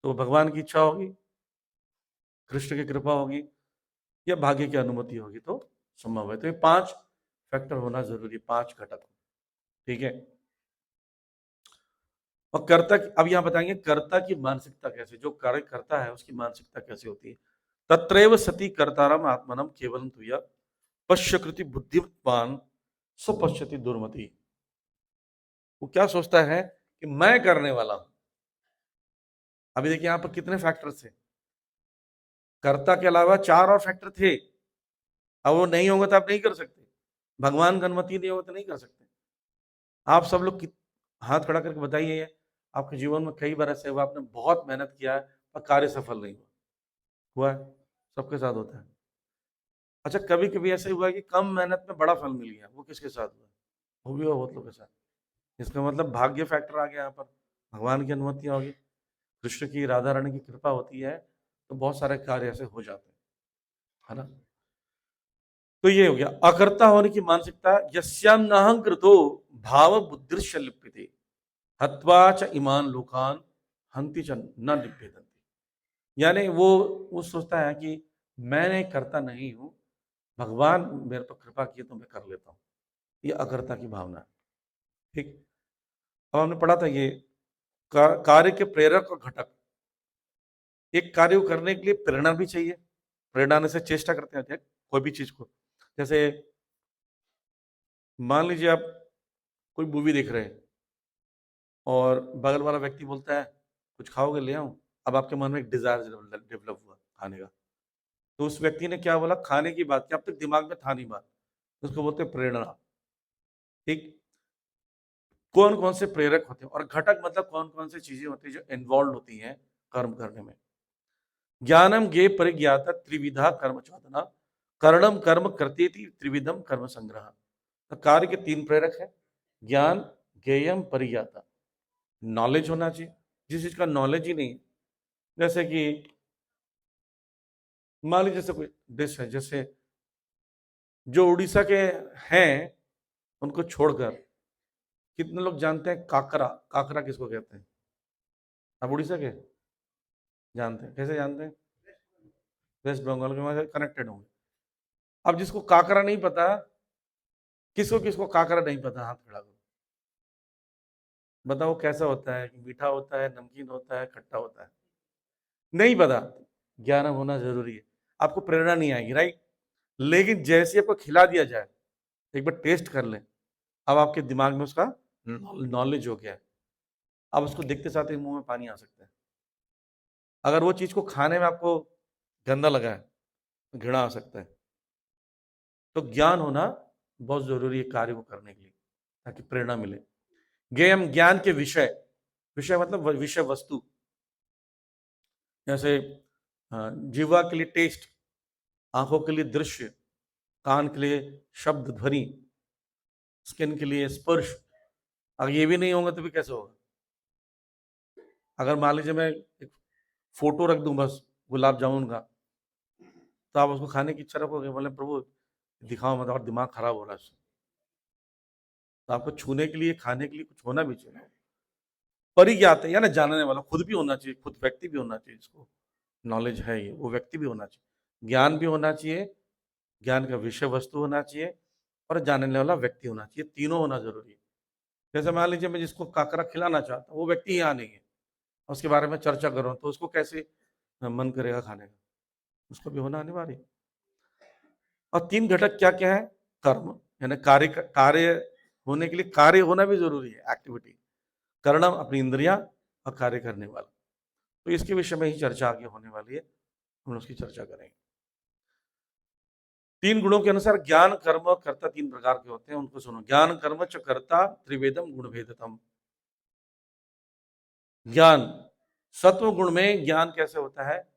तो भगवान की इच्छा होगी, कृष्ण की कृपा होगी, या भाग्य की अनुमति होगी तो संभव है। तो ये 5 फैक्टर होना जरूरी, 5 घटक, ठीक है। और कर्ता, अब यहां बताएंगे कर्ता की मानसिकता कैसे, जो कार्य करता है उसकी मानसिकता कैसे होती है। तत्रैव सती कर्तारम आत्मनम केवलम तुया पश्यकृति बुद्धिमान स्वपश्यति दुर्मति। वो क्या सोचता है कि मैं करने वाला हूं। अभी देखिए यहां पर कितने फैक्टर थे, कर्ता के अलावा 4 और फैक्टर थे। अब वो नहीं होगा तो आप नहीं कर सकते, भगवान की अनुमति नहीं होगा तो नहीं कर सकते। आप सब लोग हाथ खड़ा करके बताइए, आपके जीवन में कई बार ऐसे हुआ आपने बहुत मेहनत किया है पर कार्य सफल नहीं हुआ, हुआ है, सबके साथ होता है। अच्छा, कभी कभी ऐसा हुआ है कि कम मेहनत में बड़ा फल मिल गया, वो किसके साथ हुआ? वो भी हुआ बहुत लोगों के साथ। इसका मतलब भाग्य फैक्टर आ गया यहाँ पर, भगवान की अनुमति होगी, कृष्ण की, राधा रानी की कृपा होती है तो बहुत सारे कार्य ऐसे हो जाते हैं, है ना। तो ये हो गया अकर्ता होने की मानसिकता। यस्याम नाहं कृतो भाव बुद्धिश्य लिप्यते हत्वा च ईमान लोकान हंति च न लिप्यते। यानी वो सोचता है कि मैंने करता नहीं हूं, भगवान मेरे पर कृपा की तो मैं कर लेता हूं। ये अकर्ता की भावना है, ठीक। अब हमने पढ़ा था ये कार्य के प्रेरक और घटक। एक कार्य को करने के लिए प्रेरणा भी चाहिए, प्रेरणा से चेष्टा करते हैं कोई भी चीज को। जैसे मान लीजिए आप कोई मूवी देख रहे हैं और बगल वाला व्यक्ति बोलता है कुछ खाओगे, ले आऊं। अब आपके मन में एक डिजायर डेवलप हुआ खाने का, तो उस व्यक्ति ने क्या बोला, खाने की बात की, अब तक दिमाग में था नहीं बात, उसको बोलते हैं प्रेरणा, ठीक। कौन कौन से प्रेरक होते हैं और घटक मतलब कौन कौन सी चीजें होती है जो इन्वॉल्व होती हैं कर्म करने में। ज्ञानम गे परिज्ञाता त्रिविधा कर्म चौदना कर्णम कर्म करते थी त्रिविधम कर्म संग्रह। तो कार्य के 3 प्रेरक है, ज्ञान, ज्ञेयम, परिज्ञाता। नॉलेज होना चाहिए, जिस चीज का नॉलेज ही नहीं, जैसे कि मान लीजिए जैसे कोई डिश है, जैसे जो उड़ीसा के हैं उनको छोड़कर कितने लोग जानते हैं काकरा? काकरा किसको कहते हैं? आप उड़ीसा के जानते हैं? कैसे जानते हैं? वेस्ट बंगाल के वहां कनेक्टेड होंगे। अब जिसको काकरा नहीं पता, किसको किसको काकरा नहीं पता, हाथ खड़ा करो, बताओ कैसा होता है? मीठा होता है, नमकीन होता है, खट्टा होता है? नहीं पता। ज्ञान होना जरूरी है, आपको प्रेरणा नहीं आएगी, राइट। लेकिन जैसे आपको खिला दिया जाए, एक बार टेस्ट कर लें, अब आपके दिमाग में उसका नॉलेज हो गया है, अब उसको देखते साथ ही मुंह में पानी आ सकता है। अगर वो चीज को खाने में आपको गंदा लगा है, घृणा आ सकता है। तो ज्ञान होना बहुत जरूरी है कार्य को करने के लिए, ताकि प्रेरणा मिले। ज्ञेयम, ज्ञान के विषय, विषय मतलब विषय वस्तु, जैसे जीवा के लिए टेस्ट, आंखों के लिए दृश्य, कान के लिए शब्द ध्वनि, स्किन के लिए स्पर्श। अगर ये भी नहीं होगा तो भी कैसे होगा? अगर मान लीजिए मैं एक फोटो रख दूं बस गुलाब जामुन का, तो आप उसको खाने की इच्छा रखोगे, बोले प्रभु दिखाओ मत, और दिमाग खराब हो रहा है। तो आपको छूने के लिए, खाने के लिए कुछ होना भी चाहिए, परिज्ञात है या ना, जानने वाला खुद भी होना चाहिए, खुद व्यक्ति भी होना चाहिए जिसको नॉलेज है, ये वो व्यक्ति भी होना चाहिए, ज्ञान भी होना चाहिए, ज्ञान का विषय वस्तु होना चाहिए, और जानने वाला व्यक्ति होना चाहिए, तीनों होना जरूरी है। जैसे मान लीजिए मैं जिसको काकरा खिलाना चाहता हूँ वो व्यक्ति यहाँ नहीं है, उसके बारे में चर्चा कर रहा हूँ, तो उसको कैसे मन करेगा खाने का? उसको भी होना अनिवार्य है। और 3 घटक क्या क्या है? कर्म, यानी कार्य, कार्य होने के लिए कार्य होना भी जरूरी है, एक्टिविटी। कर्णम अपनी इंद्रियां और कार्य करने वाला। तो इसके विषय में ही चर्चा आगे होने वाली है, हम उसकी चर्चा करेंगे। 3 गुणों के अनुसार ज्ञान कर्म और कर्ता 3 प्रकार के होते हैं, उनको सुनो। ज्ञान कर्म च कर्ता त्रिवेदम गुण भेदतम। ज्ञान सत्व गुण में ज्ञान कैसे होता है?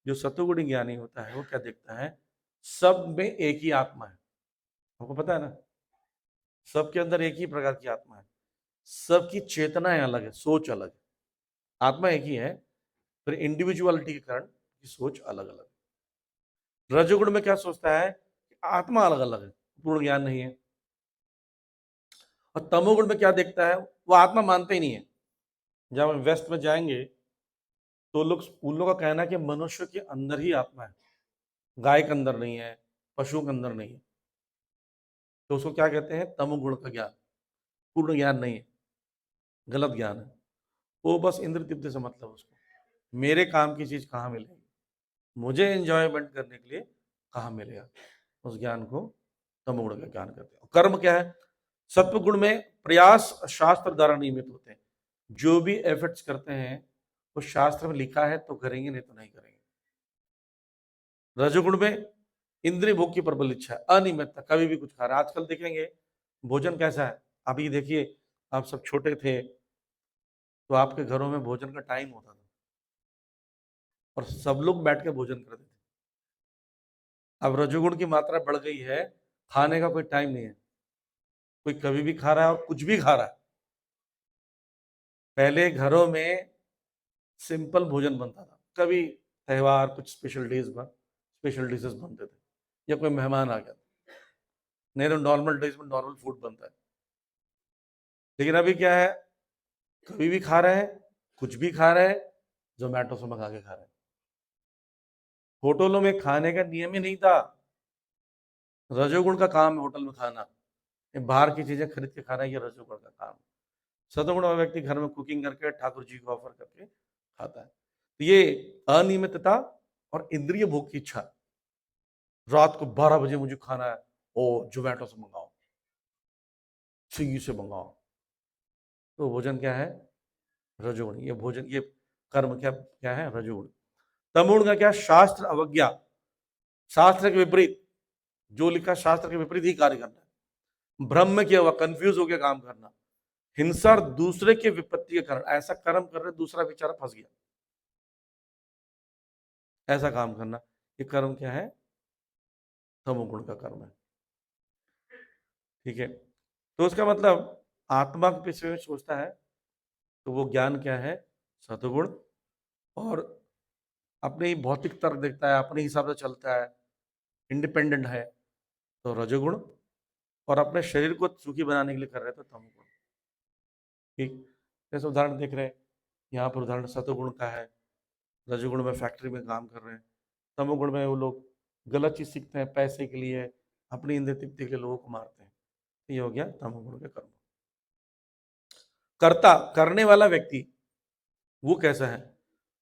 जो सत्वगुणी ज्ञानी होता है वो क्या देखता है? सब में एक ही आत्मा है। आपको पता है ना, सबके अंदर एक ही प्रकार की आत्मा है, सबकी चेतनाएं अलग है, सोच अलग है। आत्मा एक ही है, फिर इंडिविजुअलिटी के कारण की सोच अलग अलग है। रजोगुण में क्या सोचता है? आत्मा अलग अलग है, पूर्ण ज्ञान नहीं है। और तमोगुण में क्या देखता है? वो आत्मा मानते ही नहीं है। जब हम वेस्ट में जाएंगे तो लोग, उन लोगों का कहना है कि मनुष्य के अंदर ही आत्मा है, गाय के अंदर नहीं है, पशुओं के अंदर नहीं है। तो उसको क्या कहते हैं? तमोगुण का ज्ञान। पूर्ण ज्ञान नहीं है, गलत ज्ञान है। वो बस इंद्र तृप्ति से मतलब उसको, मेरे काम की चीज कहाँ मिलेगी, मुझे एंजॉयमेंट करने के लिए कहाँ मिलेगा, उस ज्ञान को तमोगुण का ज्ञान कहते हैं। कर्म क्या है? सत्व गुण में प्रयास शास्त्र द्वारा नियमित होते हैं। जो भी एफर्ट्स करते हैं वो शास्त्र में लिखा है तो करेंगे, नहीं तो नहीं करेंगे। रजोगुण में इंद्रिय भोग की प्रबल इच्छा है, अनियमितता, कभी भी कुछ खा रहा है। आजकल देखेंगे भोजन कैसा है, अभी देखिए, आप सब छोटे थे तो आपके घरों में भोजन का टाइम होता था और सब लोग बैठ के भोजन करते थे। अब रजोगुण की मात्रा बढ़ गई है, खाने का कोई टाइम नहीं है, कोई कभी भी खा रहा है और कुछ भी खा रहा है। पहले घरों में सिंपल भोजन बनता था, कभी त्योहार, कुछ स्पेशल डेज पर स्पेशल डिशेस बनते थे, या कोई मेहमान आ गया था, नहीं तो नॉर्मल डेज में नॉर्मल फूड बनता है। लेकिन अभी क्या है, कभी भी खा रहे हैं, कुछ भी खा रहे हैं, जोमेटो से मंगा के खा रहे हैं। होटलों में खाने का नियम ही नहीं था। रजोगुण का काम है होटल में खाना, ये बाहर की चीजें खरीद के खाना, ये रजोगुण का काम है। सतोगुण वाला व्यक्ति घर में कुकिंग करके ठाकुर जी को ऑफर करके खाता है। तो ये अनियमितता और इंद्रिय भोग की इच्छा, रात को 12 बजे मुझे खाना है, ओ जोमेटो से मंगाओ, स्विगी से मंगाओ, तो भोजन क्या है? रजोगुण। ये भोजन, ये कर्म क्या क्या है? रजोगुण। तमोगुण का क्या? शास्त्र अवज्ञा, शास्त्र के विपरीत, जो लिखा शास्त्र के विपरीत ही कार्य करना है। भ्रम में क्या हुआ? कंफ्यूज होकर काम करना। हिंसा और दूसरे के विपत्ति के कारण ऐसा कर्म कर रहे, दूसरा बेचारा फंस गया, ऐसा काम करना, ये कर्म क्या है? तमोगुण का कर्म है। ठीक है, तो उसका मतलब आत्मा के विषय में सोचता है तो वो ज्ञान क्या है? सतगुण। और अपने ही भौतिक तर्क देखता है, अपने हिसाब से चलता है, इंडिपेंडेंट है, तो रजोगुण। और अपने शरीर को सुखी बनाने के लिए कर रहे तो तमोगुण। ठीक, जैसे उदाहरण देख रहे हैं, यहाँ पर उदाहरण सतोगुण का है। रजोगुण में फैक्ट्री में काम कर रहे हैं, तमोगुण में वो लोग गलत चीज सीखते हैं, पैसे के लिए, अपनी इंद्रिय तृप्ति के लिए लोगों को मारते हैं। ये हो गया तमोगुण के कर्म। कर्ता, करने वाला व्यक्ति, वो कैसा है?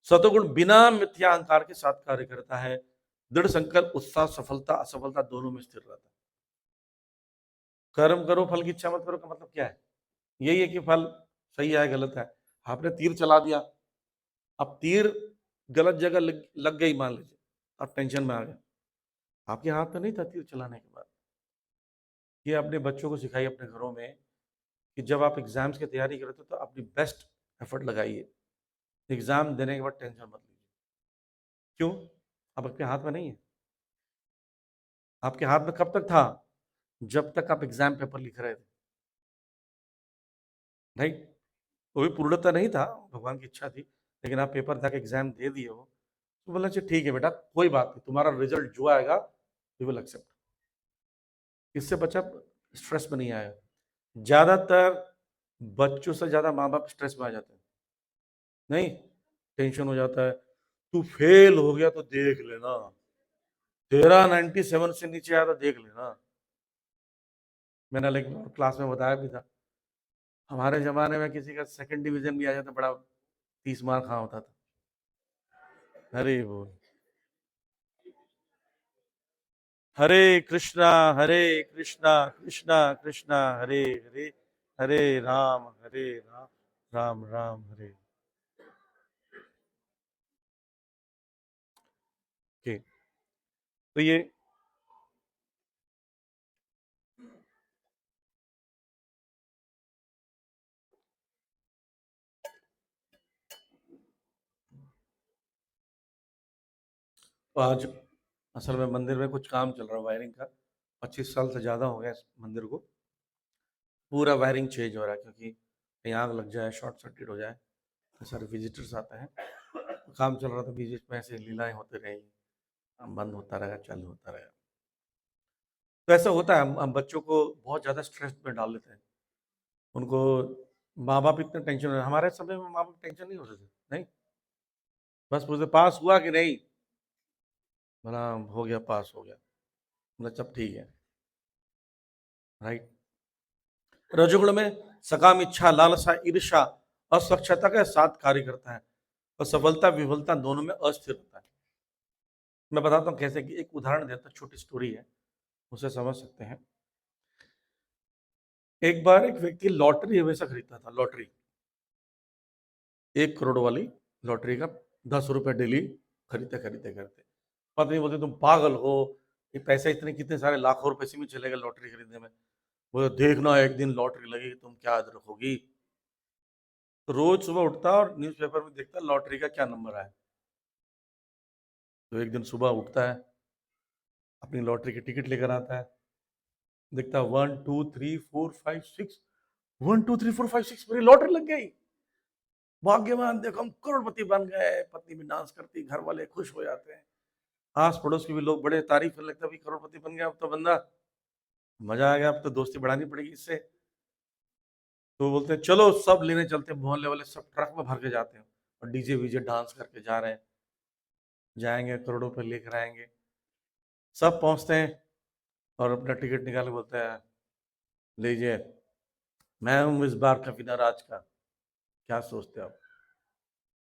सतोगुण बिना मिथ्या अहंकार के साथ कार्य करता है, दृढ़ संकल्प, उत्साह, सफलता असफलता दोनों में स्थिर रहता है। कर्म करो फल की इच्छा मत करो का मतलब क्या है? यही है कि फल सही है गलत है। आपने तीर चला दिया, अब तीर गलत जगह लग गई मान लीजिए, आप टेंशन में आ गए। आपके हाथ में नहीं था तीर चलाने के बाद। ये अपने बच्चों को सिखाइए अपने घरों में कि जब आप एग्जाम्स की तैयारी करते हो तो अपनी बेस्ट एफर्ट लगाइए, एग्जाम देने के बाद टेंशन मत लीजिए। क्यों? अब आपके हाथ में नहीं है। आपके हाथ में कब तक था? जब तक आप एग्जाम पेपर लिख रहे थे, नहीं, वो भी पूर्णतः नहीं था, भगवान की इच्छा थी, लेकिन आप पेपर तक एग्जाम दे दिए हो, तो बोला अच्छा ठीक है बेटा, कोई बात नहीं, तुम्हारा रिजल्ट जो आएगा वी विल एक्सेप्ट। इससे बच्चा स्ट्रेस में नहीं आया। ज्यादातर बच्चों से ज्यादा माँ बाप स्ट्रेस में आ जाते हैं, नहीं, टेंशन हो जाता है, तू फेल हो गया तो देख लेना, तेरा 97 से नीचे आया तो देख लेना। मैंने लेकिन क्लास में बताया भी था, हमारे जमाने में किसी का सेकंड डिवीजन भी आ जाता, बड़ा 30 मार कहाँ होता था। हरे बोल, हरे कृष्णा, हरे कृष्णा, कृष्णा कृष्णा हरे हरे, हरे राम, राम राम हरे। ओके, तो ये तो आज असल में मंदिर में कुछ काम चल रहा है वायरिंग का। 25 साल से ज़्यादा हो गया इस मंदिर को। पूरा वायरिंग चेंज हो रहा है क्योंकि कहीं आग लग जाए, शॉर्ट सर्किट हो जाए, तो सारे विजिटर्स आते हैं। तो काम चल रहा था, बीच में ऐसे लीलाएं होती रहेंगी, बंद होता रहेगा, चालू होता रहेगा। तो ऐसा होता है, हम बच्चों को बहुत ज़्यादा स्ट्रेस में डाल देते हैं। उनको माँ बाप इतना टेंशन, हमारे समय में माँ बाप टेंशन नहीं होते थे, नहीं, बस पूछते पास हुआ कि नहीं, बोला हो गया, पास हो गया, मतलब सब ठीक है। राइट। रजोगुण में सकाम इच्छा, लालसा, ईर्ष्या, अस्वच्छता के साथ कार्य करता है और सफलता विफलता दोनों में अस्थिर होता है। मैं बताता हूँ कैसे, कि एक उदाहरण देता हूँ, छोटी स्टोरी है, उसे समझ सकते हैं। एक बार एक व्यक्ति लॉटरी हमेशा खरीदता था, लॉटरी 1 करोड़ वाली लॉटरी का 10 रुपए डेली खरीदते खरीदते खरीदते। पत्नी बोलती तुम पागल हो, ये पैसे इतने कितने सारे लाखों रुपए से भी चलेगा लॉटरी खरीदने में। बोले देखना एक दिन लॉटरी लगेगी, तुम क्या रखोगी। तो रोज सुबह उठता और न्यूज़पेपर में देखता लॉटरी का क्या नंबर आया। तो एक दिन सुबह उठता है, अपनी लॉटरी की टिकट लेकर आता है, देखता 1 2 3 4 5 6, 1 2 3 4 5 6, मेरी लॉटरी लग गई। भाग्यवान, देखो हम करोड़पति बन गए। पत्नी भी डांस करती, घर वाले खुश हो जाते हैं, आस पड़ोस के भी लोग बड़े तारीफ करने लगते हैं, भाई करोड़पति बन गया अब तो बंदा, मजा आ गया, अब तो दोस्ती बढ़ानी पड़ेगी इससे। तो बोलते हैं चलो सब लेने चलते हैं, मोहल्ले वाले सब ट्रक में भर के जाते हैं और डीजे वीजे डांस करके जा रहे हैं, जाएंगे करोड़ों पे लेकर आएंगे। सब पहुंचते हैं और अपना टिकट निकाल के बोलते हैं लीजिए, मैं हूँ इस बार का विनर आज का, क्या सोचते हो आप।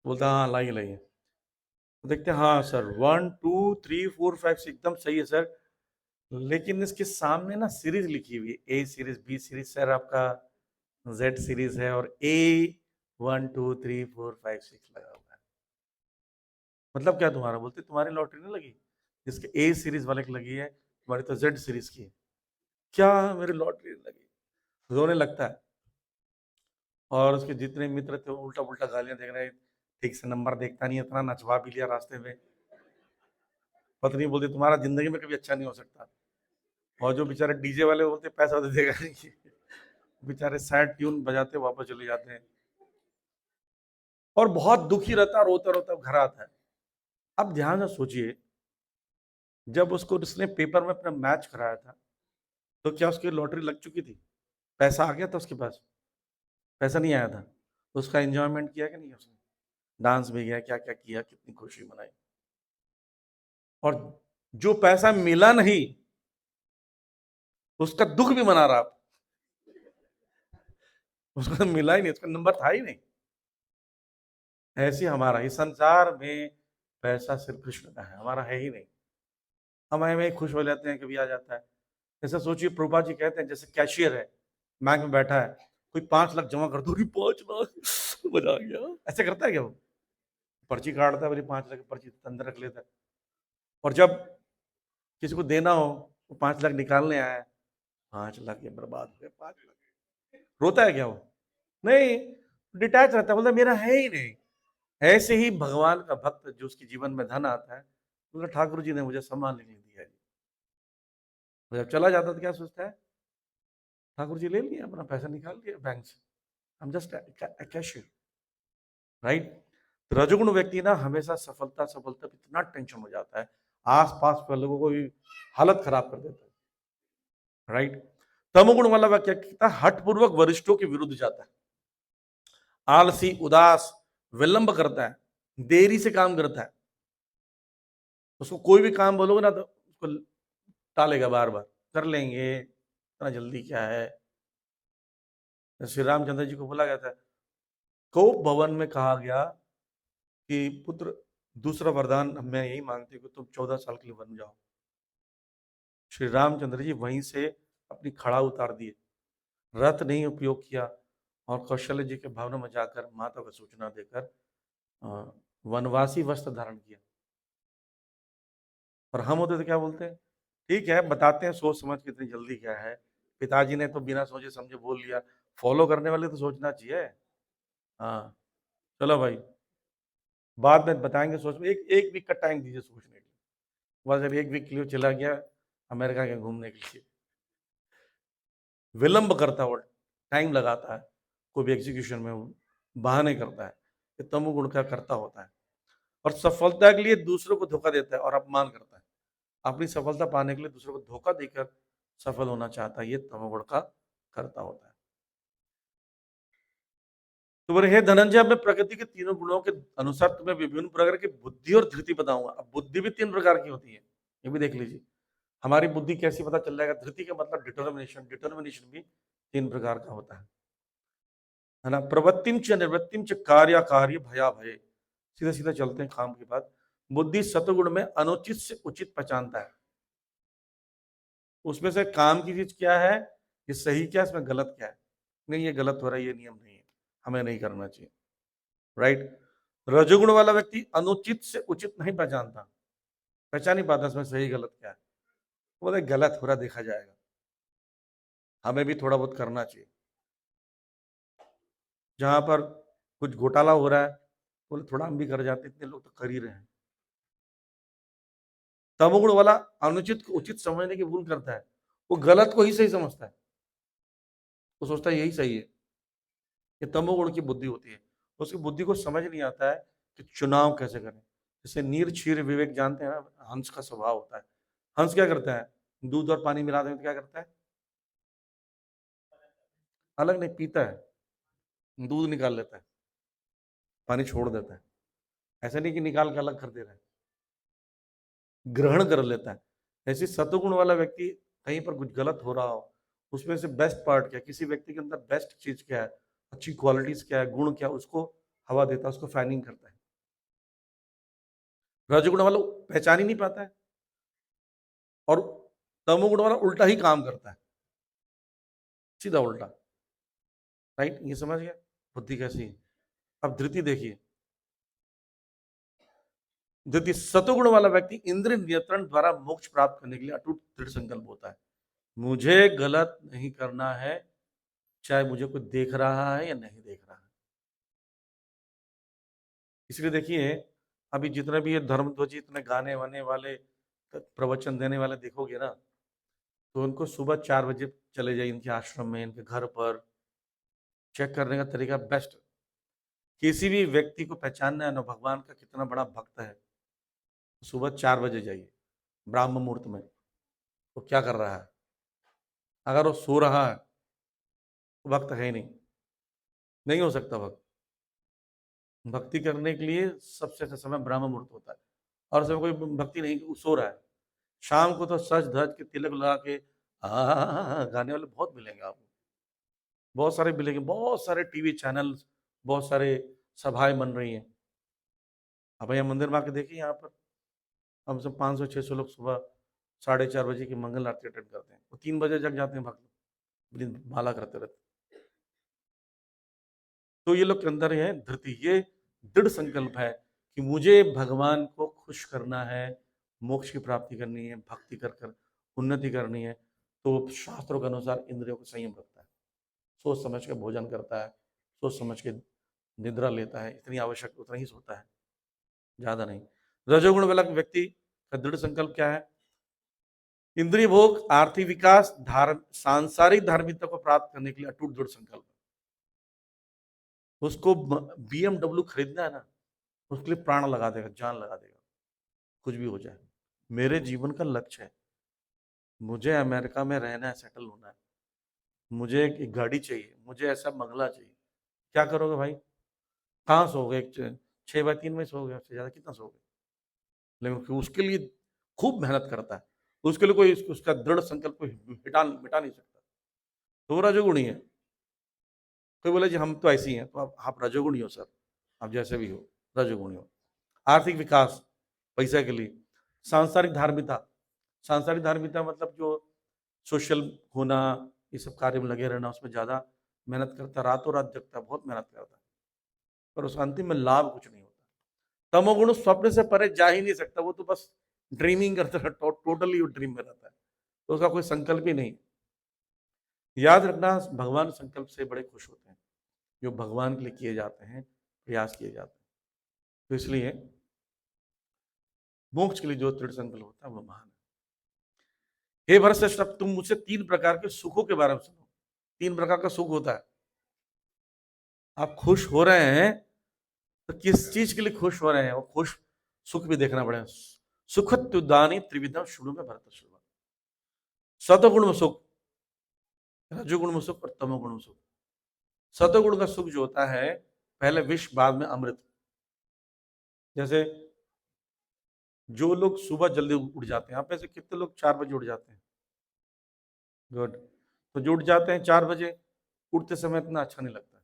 बोलता हाँ लाइए लाइए। तो देखते हैं हाँ सर, 1 2 3 4 5 एकदम सही है सर, लेकिन इसके सामने ना सीरीज लिखी हुई है, ए सीरीज, बी सीरीज, सर आपका जेड सीरीज है और A 1 2 3 4 5 6 लगा हुआ है। मतलब क्या तुम्हारा, बोलते तुम्हारी लॉटरी नहीं लगी, जिसके ए सीरीज वाले की लगी है, तुम्हारी तो जेड सीरीज की है। क्या, मेरी लॉटरी नहीं लगी। रोने लगता है और उसके जितने मित्र थे वो उल्टा पुल्टा गालियां देख रहे हैं, ठीक से नंबर देखता नहीं, इतना नचवा भी लिया रास्ते में। पत्नी बोलती तुम्हारा जिंदगी में कभी अच्छा नहीं हो सकता। और जो बेचारे डीजे वाले बोलते पैसा तो देगा नहीं, बेचारे सैड ट्यून बजाते वापस चले जाते हैं और बहुत दुखी रहता, रोता रोता घर आता है। अब ध्यान से सोचिए, जब उसको उसने पेपर में अपना मैच कराया था, तो क्या उसकी लॉटरी लग चुकी थी, पैसा आ गया था उसके पास, पैसा नहीं आया था। उसका एंजॉयमेंट किया कि नहीं उसने, डांस भी किया, क्या क्या किया, कितनी खुशी मनाई। और जो पैसा मिला नहीं, उसका दुख भी मना रहा, उसको तो मिला ही नहीं, उसका नंबर था ही नहीं। ऐसे हमारा इस संसार में पैसा सिर्फ कृष्ण का है, हमारा है ही नहीं। हम हमें खुश हो जाते हैं, कभी आ जाता है। जैसे सोचिए, प्रभुपा जी कहते हैं जैसे कैशियर है, बैंक में बैठा है, कोई 5 लाख जमा कर दो, 5 लाख मजा आ गया, ऐसे करता है क्या वो, पर्ची काटता है, बोली 5 लाख की पर्ची अंदर रख लेता है। और जब किसी को देना हो, वो 5 लाख निकालने आया, 5 लाख ये बर्बाद हो गए, 5 लाख, रोता है क्या वो, नहीं, डिटैच रहता है, बोलता मेरा है ही नहीं। ऐसे ही भगवान का भक्त जो उसके जीवन में धन आता है, बोलता ठाकुर जी ने मुझे संभालने के लिए दिया है। तो जब चला जाता तो क्या सोचता है, ठाकुर जी ले लिए, अपना पैसा निकाल लिया बैंक से, हम जस्ट कैशियर। राइट। रजोगुण व्यक्ति ना हमेशा सफलता सफलता पे इतना टेंशन हो जाता है, आसपास के लोगों को भी हालत खराब कर देता है। राइट। तमोगुण वाला व्यक्ति क्या करता है, हठपूर्वक वरिष्ठों के विरुद्ध जाता है, आलसी, उदास, विलंब करता है, देरी से काम करता है। उसको कोई भी काम बोलोगे ना तो उसको टालेगा, बार बार कर लेंगे, इतना जल्दी क्या है। श्री रामचंद्र जी को बोला गया था, कोप भवन में कहा गया कि पुत्र, दूसरा वरदान मैं यही मांगती हूँ कि तुम 14 साल के लिए बन जाओ। श्री रामचंद्र जी वहीं से अपनी खड़ा उतार दिए, रथ नहीं उपयोग किया और कौशल्य जी के भवन में जाकर माता को सूचना देकर वनवासी वस्त्र धारण किया। और हम होते तो क्या बोलते हैं, ठीक है बताते हैं सोच समझ के, इतनी जल्दी क्या है। पिताजी ने तो बिना सोचे समझे बोल लिया, फॉलो करने वाले तो सोचना चाहिए। हाँ चलो भाई, बाद में बताएंगे, सोच में एक वीक का टाइम दीजिए सोचने के लिए। बस जब एक वीक के लिए चला गया अमेरिका के घूमने के लिए, विलंब करता है वो, टाइम लगाता है, कोई भी एग्जीक्यूशन में बहाने करता है, ये तमोगुण का करता होता है। और सफलता के लिए दूसरों को धोखा देता है और अपमान करता है। अपनी सफलता पाने के लिए दूसरों को धोखा देकर सफल होना चाहता है, ये तमोगुण का करता होता है। तो बोले हे धनंजय, मैं प्रकृति के तीनों गुणों के अनुसार तुम्हें विभिन्न प्रकार की बुद्धि और धृति बताऊंगा। अब बुद्धि भी 3 प्रकार की होती है, ये भी देख लीजिए। हमारी बुद्धि कैसी पता चल जाएगा, धृति का मतलब डिटर्मिनेशन, डिटर्मिनेशन भी 3 प्रकार का होता है ना। प्रवृत्तिम च निवृत्तिम च कार्य कार्य भया भय, सीधे सीधे चलते हैं काम के बाद। बुद्धि सतगुण में अनुचित से उचित पहचानता है, उसमें से काम की चीज क्या है, ये सही क्या है, इसमें गलत क्या है, नहीं ये गलत हो रहा है, ये नियम नहीं है, हमें नहीं करना चाहिए, राइट। रजोगुण वाला व्यक्ति अनुचित से उचित नहीं पहचानता, पहचान नहीं पाता इसमें सही गलत क्या है, बोले गलत हो रहा देखा जाएगा, हमें भी थोड़ा बहुत करना चाहिए। जहां पर कुछ घोटाला हो रहा है, बोले थोड़ा हम भी कर जाते, इतने लोग तो कर ही रहे हैं। तमोगुण वाला अनुचित को उचित समझने की भूल करता है, वो गलत को ही सही समझता है, वो सोचता है यही सही है। ये तमोगुण की बुद्धि होती है, उसकी बुद्धि को समझ नहीं आता है कि चुनाव कैसे करें। जैसे नीर क्षीर विवेक जानते हैं ना, हंस का स्वभाव होता है। हंस क्या करता है, दूध और पानी मिला दें तो क्या करता है, अलग नहीं पीता है, दूध निकाल लेता है, पानी छोड़ देता है। ऐसा नहीं कि निकाल के अलग कर दे रहा है, ग्रहण कर लेता है। ऐसे सतुगुण वाला व्यक्ति कहीं पर कुछ गलत हो रहा हो, उसमें से बेस्ट पार्ट क्या, किसी व्यक्ति के अंदर बेस्ट चीज क्या है, अच्छी क्वालिटीज क्या है, गुण क्या है, उसको हवा देता है, उसको फैनिंग करता है। रजगुण वाला पहचान ही नहीं पाता है, और तमोगुण वाला उल्टा ही काम करता है, सीधा उल्टा, राइट। ये समझ गया बुद्धि कैसी है। अब धृति देखिए, धृति सतुगुण वाला व्यक्ति इंद्रिय नियंत्रण द्वारा मोक्ष प्राप्त करने के लिए अटूट दृढ़ संकल्प होता है। मुझे गलत नहीं करना है, चाहे मुझे कोई देख रहा है या नहीं देख रहा है। इसलिए देखिए, अभी जितने भी ये धर्मध्वजी इतने गाने वाने वाले प्रवचन देने वाले देखोगे ना, तो उनको सुबह 4 बजे चले जाइए इनके आश्रम में, इनके घर पर। चेक करने का तरीका बेस्ट, किसी भी व्यक्ति को पहचानना है ना भगवान का कितना बड़ा भक्त है, सुबह 4 बजे जाइए ब्राह्म मुहूर्त में, वो क्या कर रहा है। अगर वो सो रहा है तो भक्त है ही नहीं, नहीं हो सकता भक्त। भक्ति करने के लिए सबसे अच्छा समय ब्राह्म मुहूर्त होता है, और समय कोई भक्ति नहीं, वो सो रहा है। शाम को तो सज धज के तिलक लगा के गाने वाले बहुत मिलेंगे आपको, बहुत सारे मिलेंगे, बहुत सारे टीवी चैनल, बहुत सारे सभाएं बन रही हैं। अब यहाँ मंदिर में आके देखिए, यहाँ पर हम सब 500-600 लोग सुबह 4:30 बजे की मंगल आरती अटेंड करते हैं, वो 3 बजे जग जाते हैं भक्त, अपनी माला करते रहते। तो ये लोग के अंदर है धृति, ये दृढ़ संकल्प है कि मुझे भगवान को खुश करना है, मोक्ष की प्राप्ति करनी है, भक्ति कर कर उन्नति करनी है। तो शास्त्रों के अनुसार इंद्रियों को संयम रखता है, सोच समझ के भोजन करता है, सोच समझ के निद्रा लेता है, इतनी आवश्यक उतना ही सोता है, ज्यादा नहीं। रजोगुण वाला व्यक्ति का दृढ़ संकल्प क्या है, इंद्रिय भोग, आर्थिक विकास, धार्म सांसारिक धार्मिकता को प्राप्त करने के लिए अटूट दृढ़ संकल्प। उसको BMW खरीदना है ना, उसके लिए प्राण लगा देगा, जान लगा देगा, कुछ भी हो जाए। मेरे जीवन का लक्ष्य है, मुझे अमेरिका में रहना है, सेटल होना है, मुझे एक गाड़ी चाहिए, मुझे ऐसा बंगला चाहिए। क्या करोगे भाई, कहाँ सोओगे, 6x3 में सोओगे, उससे ज्यादा कितना सोओगे। लेकिन उसके लिए खूब मेहनत करता है, उसके लिए कोई उसका दृढ़ संकल्प को मिटा नहीं सकता। तो वो रजोगुणी है। कोई बोले जी हम तो ऐसी हैं, तो आप रजोगुणी हो सर, आप जैसे भी हो रजोगुणी हो। आर्थिक विकास, पैसा के लिए। सांसारिक धार्मिकता, सांसारिक धार्मिकता मतलब जो सोशल होना, ये सब कार्य में लगे रहना, उसमें ज़्यादा मेहनत करता है, रातों रात जगता है, बहुत मेहनत करता है, पर उसका अंतिम में लाभ कुछ नहीं होता। तमोगुण स्वप्न से परे जा ही नहीं सकता, वो तो बस ड्रीमिंग करता है, टोटली ड्रीम में रहता है, तो उसका कोई संकल्प ही नहीं। याद रखना, भगवान संकल्प से बड़े खुश होते हैं जो भगवान के लिए किए जाते हैं, प्रयास किए जाते हैं। तो इसलिए मोक्ष के लिए जो दृढ़ संकल्प होता है वो महान है। हे भरतश्रेष्ठ, तुम मुझसे 3 प्रकार के सुखों के बारे में सुनो। 3 प्रकार का सुख होता है। आप खुश हो रहे हैं तो किस चीज के लिए खुश हो रहे हैं, वो खुश सुख भी देखना पड़ेगा। सुखत्युदानी त्रिविधम शुरू में भरतश्रेष्ठ, सतगुण में सुख, रजोगुण में सुख और तमोगुण में सुख। सतगुण का सुख जो होता है, पहले विष बाद में अमृत। जैसे जो लोग सुबह जल्दी उठ जाते हैं, आप में से कितने लोग 4 बजे उठ जाते हैं? गुड। तो जो उठ जाते हैं 4 बजे, उठते समय इतना अच्छा नहीं लगता,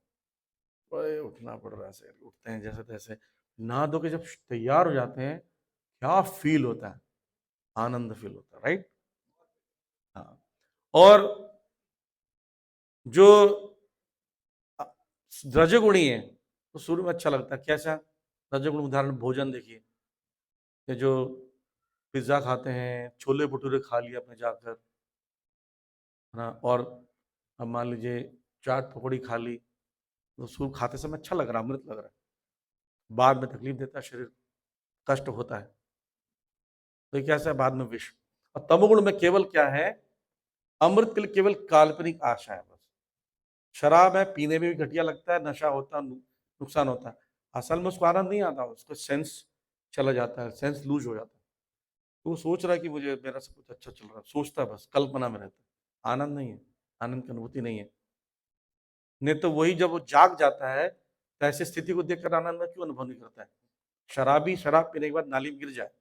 अरे उठना पड़ रहा है, ऐसे उठते हैं जैसे तैसे, नहा धो के जब तैयार हो जाते हैं, क्या फील होता है, आनंद फील होता है, राइट? हाँ। और जो रजोगुणी है, तो शुरू में अच्छा लगता है। कैसा रजोगुण? उदाहरण भोजन देखिए, ये जो पिज्जा खाते हैं, छोले भटूरे खा लिया अपने जाकर, है ना, और अब मान लीजिए चाट पकौड़ी खा ली, तो शुरू खाते समय अच्छा लग रहा है, अमृत लग रहा है, बाद में तकलीफ देता है शरीर, कष्ट होता है, तो ये कैसा है, बाद में विष। और तमोगुण में केवल क्या है, अमृत के लिए केवल काल्पनिक आशा है बस। शराब है, पीने में भी घटिया लगता है, नशा होता है, नुकसान होता है, असल में उसको आनंद नहीं आता, उसको सेंस चला जाता है, सेंस लूज हो जाता है, तो वो सोच रहा है कि मुझे मेरा सब कुछ अच्छा चल रहा है, सोचता है, बस कल्पना में रहता है, आनंद नहीं है, आनंद की अनुभूति नहीं है। नहीं तो वही जब वो जाग जाता है, तो ऐसी स्थिति को देखकर आनंद में क्यों अनुभव नहीं करता है? शराबी शराब पीने के बाद नाली में गिर जाए,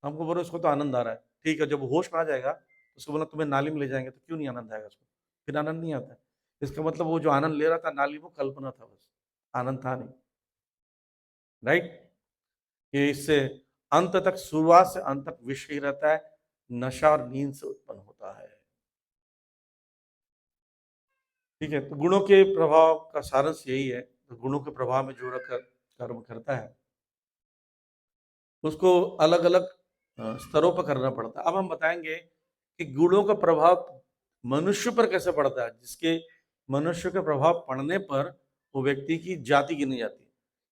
हमको बोलो उसको तो आनंद आ रहा है, ठीक है, जब वो होश में आ जाएगा तो उसको बोला तुम्हें नाली में ले जाएंगे, तो क्यों नहीं आनंद आएगा उसको? फिर आनंद नहीं आता है। इसका मतलब वो जो आनंद ले रहा था नाली, वो कल्पना था, बस आनंद था नहीं, राइट? ये इससे अंत तक, शुरुआत से अंत तक विष ही रहता है, नशा और नींद से उत्पन्न होता है। ठीक है, तो गुणों के प्रभाव का सारांश यही है, तो गुणों के प्रभाव में जो रखकर कर्म करता है, उसको अलग अलग स्तरों पर करना पड़ता है। अब हम बताएंगे कि गुणों का प्रभाव मनुष्य पर कैसे पड़ता है, जिसके मनुष्य के प्रभाव पड़ने पर वो व्यक्ति की जाति गिनी जाती है।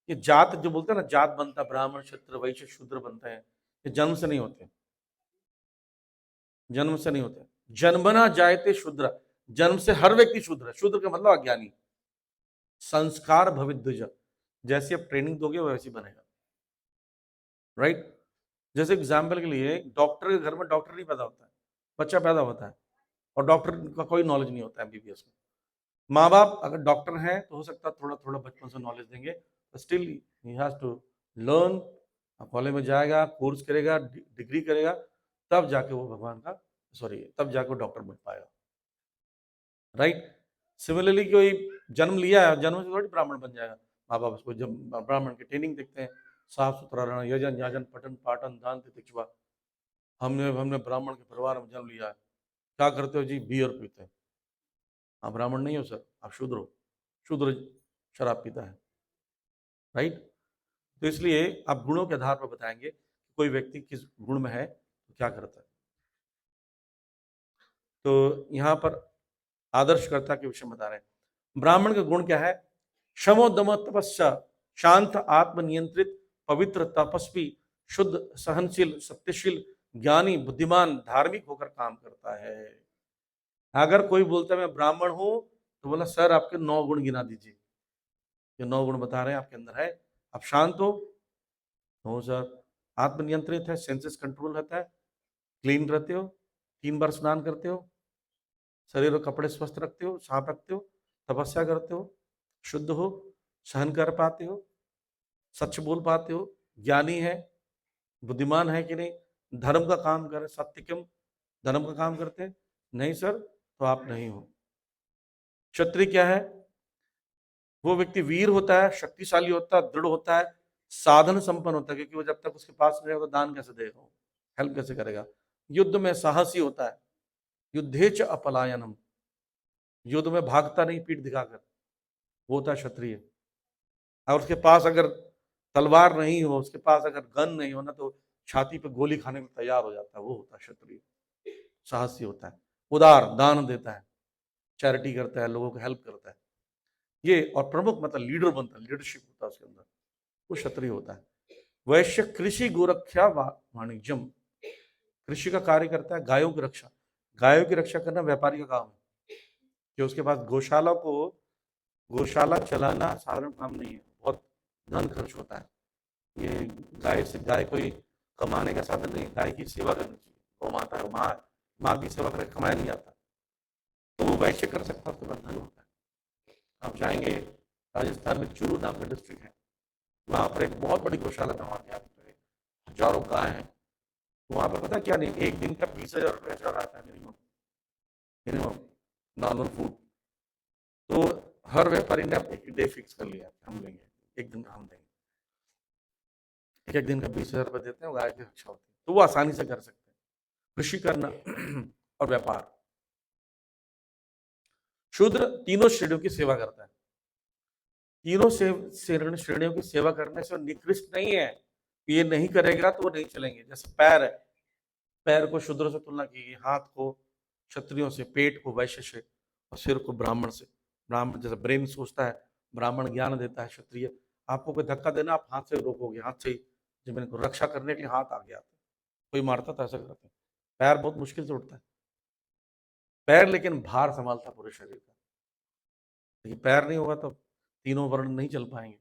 ये जात जो बोलते हैं ना, जात बनता, ब्राह्मण क्षत्रिय वैश्य शूद्र बनते हैं, ये जन्म से नहीं होते, जन्म से नहीं होते। जन्मना जायते शूद्र, जन्म से हर व्यक्ति शूद्र है। शूद्र का मतलब अज्ञानी। संस्कार भवित द्विज, जैसी आप ट्रेनिंग दोगे वैसी बनेगा, राइट? जैसे एग्जाम्पल के लिए, डॉक्टर के घर में डॉक्टर नहीं पैदा होता है, बच्चा पैदा होता है, और डॉक्टर का कोई नॉलेज नहीं होता है एमबीबीएस में। माँ बाप अगर डॉक्टर हैं तो हो सकता है थोड़ा थोड़ा बचपन से नॉलेज देंगे, still he has to learn. College में जाएगा, कोर्स करेगा, डिग्री करेगा, तब जाके वो भगवान का, सॉरी, तब जाके वो डॉक्टर बन पाएगा, राइट? सिमिलरली कोई जन्म लिया है, जन्म से थोड़ी ब्राह्मण बन जाएगा। माँ बाप उसको जब ब्राह्मण की ट्रेनिंग देखते हैं, साफ सुथरा रहना, यजन याजन पठन पाठन दान तितिक्षुवा। हमने हमने ब्राह्मण के परिवार में जन्म लिया है, क्या करते हो जी? बियर पीते हैं। आप ब्राह्मण नहीं हो सर, आप शूद्र हो, शूद्र शराब पीता है, राइट? तो इसलिए आप गुणों के आधार पर बताएंगे कि कोई व्यक्ति किस गुण में है तो क्या करता है। तो यहाँ पर आदर्शकर्ता के विषय में बता रहे हैं। ब्राह्मण का गुण क्या है? शमो दम तपस्या, शांत आत्मनियंत्रित पवित्र तपस्वी शुद्ध सहनशील सत्यशील ज्ञानी बुद्धिमान धार्मिक होकर काम करता है। अगर कोई बोलता है मैं ब्राह्मण हूं, तो बोला सर आपके 9 गुण गिना दीजिए, ये 9 गुण बता रहे हैं आपके अंदर है। आप शांत हो सर, आत्मनियंत्रित है, सेंसेस कंट्रोल रहता है, क्लीन रहते हो, 3 बार स्नान करते हो, शरीर और कपड़े स्वस्थ रखते हो, साफ रखते हो, तपस्या करते हो, शुद्ध हो, सहन कर पाते हो, सच बोल पाते हो, ज्ञानी है, बुद्धिमान है कि नहीं, धर्म का काम कर, सत्यकम धर्म का काम करते हैं, नहीं सर तो आप नहीं हो। क्षत्रिय क्या है? वो व्यक्ति वीर होता है, शक्तिशाली होता है, दृढ़ होता है, साधन संपन्न होता है, क्योंकि वो जब तक उसके पास रहेगा तो दान कैसे देगा, हेल्प कैसे करेगा। युद्ध में साहसी होता है, युद्धे च अपलायनम, युद्ध में भागता नहीं पीठ दिखाकर, वो होता है क्षत्रिय। और उसके पास अगर तलवार नहीं हो, उसके पास अगर गन नहीं हो ना, तो छाती पे गोली खाने में तैयार हो जाता है, वो होता है क्षत्रिय। साहसी होता है, उदार, दान देता है, चैरिटी करता है, लोगों को हेल्प करता है, ये। और प्रमुख मतलब लीडर बनता है, लीडरशिप होता है उसके अंदर, वो क्षत्रिय होता है। वैश्य कृषि गोरक्षा वाणिज्यम, कृषि का कार्य करता है, गायों की रक्षा। गायों की रक्षा करना व्यापारी का काम है, कि उसके पास गौशाला चलाना साधारण काम नहीं है, बहुत धन खर्च होता है। ये गाय कोई कमाने का साधन नहीं, गाय की सेवा करनी चाहिए। गौ माता है, माँ की सेवा करके कमाया नहीं जाता, तो वो वैश्य कर सकता है, उसके पास धन होता है। आप जाएंगे राजस्थान में, चूरू नाम का डिस्ट्रिक्ट है, वहां पर एक बहुत बड़ी गौशाला बनवा के आप, हजारों गाय हैं वहां पर। पता क्या नहीं, एक दिन का 20,000 रुपया चल आता है मिनिमम, मिनिमम नॉर्मल फूड। तो हर व्यापारी ने अपने डे फिक्स कर लिया, हम लेंगे एक दिन का, हम देंगे एक एक दिन का 20,000 रुपये देते हैं, गाय की रक्षा होती है, तो वो आसानी से कर सकते हैं कृषि करना और व्यापार। शूद्र तीनों श्रेणियों की सेवा करता है, तीनों श्रेणियों की सेवा करने से निकृष्ट नहीं है, ये नहीं करेगा तो वो नहीं चलेंगे। जैसे पैर है, पैर को शूद्र से तुलना की गई, हाथ को क्षत्रियों से, पेट को वैश्य से, और सिर को ब्राह्मण से। ब्राह्मण जैसे ब्रेन सोचता है, ब्राह्मण ज्ञान देता है, क्षत्रिय आपको कोई धक्का देना, आप हाथ से रोकोगे, हाथ से ही जमीन को रक्षा करने के लिए हाथ आगे आता है, कोई मारता तो ऐसा करते हैं। पैर बहुत मुश्किल से उठता है पैर, लेकिन भार संभालता पूरे शरीर का। लेकिन पैर नहीं होगा तो तीनों वर्ण नहीं चल पाएंगे।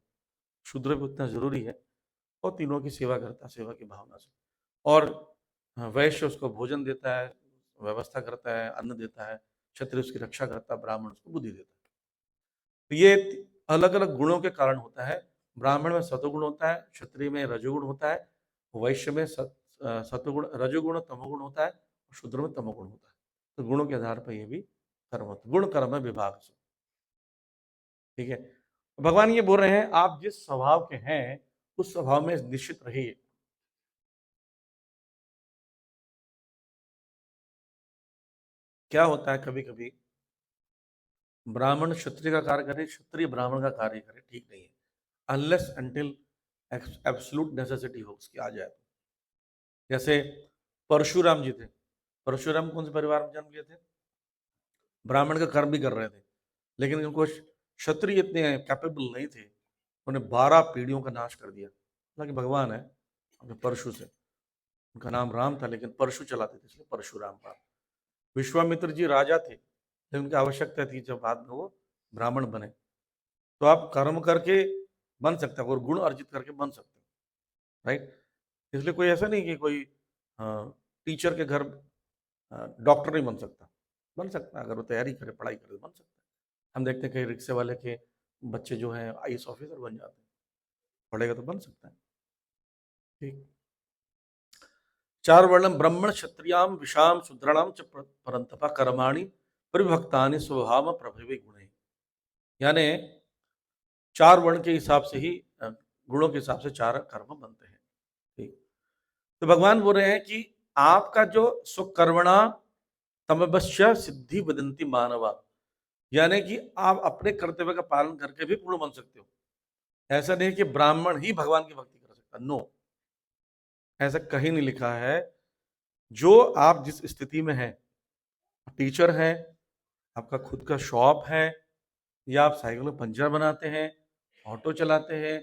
शूद्र भी उतना जरूरी है, और तीनों की सेवा करता है, सेवा की भावना से। और वैश्य उसको भोजन देता है, व्यवस्था करता है, अन्न देता है, क्षत्रिय उसकी रक्षा करता है, ब्राह्मण उसको बुद्धि देता है। तो ये अलग अलग गुणों के कारण होता है। ब्राह्मण में सतोगुण होता है, क्षत्रिय में रजोगुण होता है, वैश्य में सतोगुण, रजोगुण, तमोगुण होता है, और शूद्र में तमोगुण होता है। तो गुणों के आधार पर ये भी कर्म होता है, गुण कर्म विभाग से। ठीक है, भगवान ये बोल रहे हैं आप जिस स्वभाव के हैं उस स्वभाव में निश्चित रहिए। क्या होता है, कभी कभी ब्राह्मण क्षत्रिय का कार्य करे, क्षत्रिय ब्राह्मण का कार्य करे, ठीक नहीं है, अनलेस अंटिल एब्सोल्यूट नेसेसिटी हो उसकी आ जाए। जैसे परशुराम जी थे, परशुराम कौन से परिवार में जन्म लिए थे, ब्राह्मण का कर्म भी कर रहे थे, लेकिन उनको क्षत्रिय इतने कैपेबल नहीं थे, उन्हें 12 पीढ़ियों का नाश कर दिया। हालांकि भगवान है अपने परशु से, उनका नाम राम था लेकिन परशु चलाते थे, इसलिए परशुराम था। विश्वामित्र जी राजा थे, लेकिन उनकी आवश्यकता थी जब बाद में वो ब्राह्मण बने। तो आप कर्म करके बन सकते हैं और गुण अर्जित करके बन सकते हैं, राइट। इसलिए कोई ऐसा नहीं कि कोई टीचर के घर डॉक्टर नहीं बन सकता, बन सकता है, अगर वो तैयारी करे, पढ़ाई करे, बन सकता है। हम देखते हैं कई रिक्शे वाले के बच्चे जो हैं आईएएस ऑफिसर बन जाते हैं, पढ़ेगा तो बन सकता है। ठीक, चार वर्णम ब्रह्मण क्षत्रियाम विषाम शूद्राणाम च परंतपा कर्माणि परिभक्तानि स्वभाव प्रभवे गुणे। यानी चार वर्ण के हिसाब से ही गुणों के हिसाब से चार कर्म बनते हैं। ठीक, तो भगवान बोल रहे हैं कि आपका जो स्वकर्मणा तमवश्य सिद्धि वदंती मानवा, यानी कि आप अपने कर्तव्य का पालन करके भी पूर्ण बन सकते हो। ऐसा नहीं कि ब्राह्मण ही भगवान की भक्ति कर सकता, नो, ऐसा कहीं नहीं लिखा है। जो आप जिस स्थिति में हैं, टीचर हैं, आपका खुद का शॉप है, या आप साइकिल में पंचर बनाते हैं, ऑटो चलाते हैं,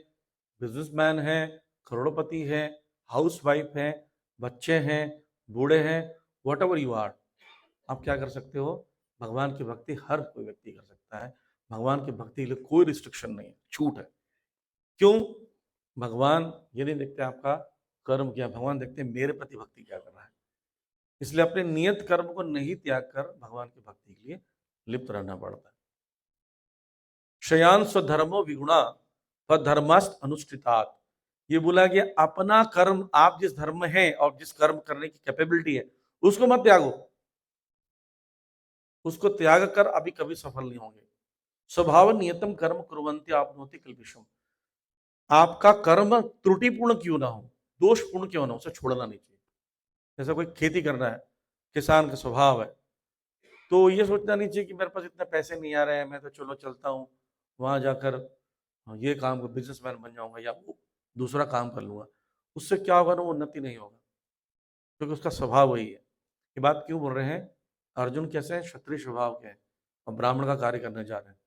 बिजनेसमैन हैं, करोड़पति हैं, हाउस वाइफ हैं, बच्चे हैं, बूढ़े हैं, वट एवर यू आर, आप क्या कर सकते हो, भगवान की भक्ति हर कोई व्यक्ति कर सकता है। भगवान की भक्ति के लिए कोई रिस्ट्रिक्शन नहीं है, छूट है। क्यों? भगवान ये नहीं देखते आपका कर्म क्या, भगवान देखते हैं मेरे प्रति भक्ति क्या कर रहा है। इसलिए अपने नियत कर्म को नहीं त्याग कर भगवान की भक्ति के लिए लिप्त रहना पड़ता है। शयान स्वधर्मो विगुणा धर्मास्त अनुष्ठितात, ये बोला कि अपना कर्म, आप जिस धर्म में हैं और जिस कर्म करने की कैपेबिलिटी है उसको मत त्यागो, उसको त्याग कर अभी कभी सफल नहीं होंगे। स्वभाव नियतम कर्म कुर्वन्ति आपनोति कल्पिशम, आपका कर्म त्रुटिपूर्ण क्यों ना हो, दोषपूर्ण क्यों ना हो, उसे छोड़ना नहीं चाहिए। जैसे कोई खेती करना है, किसान का स्वभाव है तो ये सोचना नहीं चाहिए कि मेरे पास इतने पैसे नहीं आ रहे हैं, मैं तो चलो चलता हूँ वहां जाकर ये काम कर बिजनेसमैन बन जाऊंगा या वो दूसरा काम कर लूंगा। उससे क्या होगा ना, वो उन्नति नहीं होगा, क्योंकि उसका स्वभाव वही है। ये बात क्यों बोल रहे हैं? अर्जुन कैसे हैं? क्षत्रिय स्वभाव के हैं और ब्राह्मण का कार्य करने जा रहे हैं।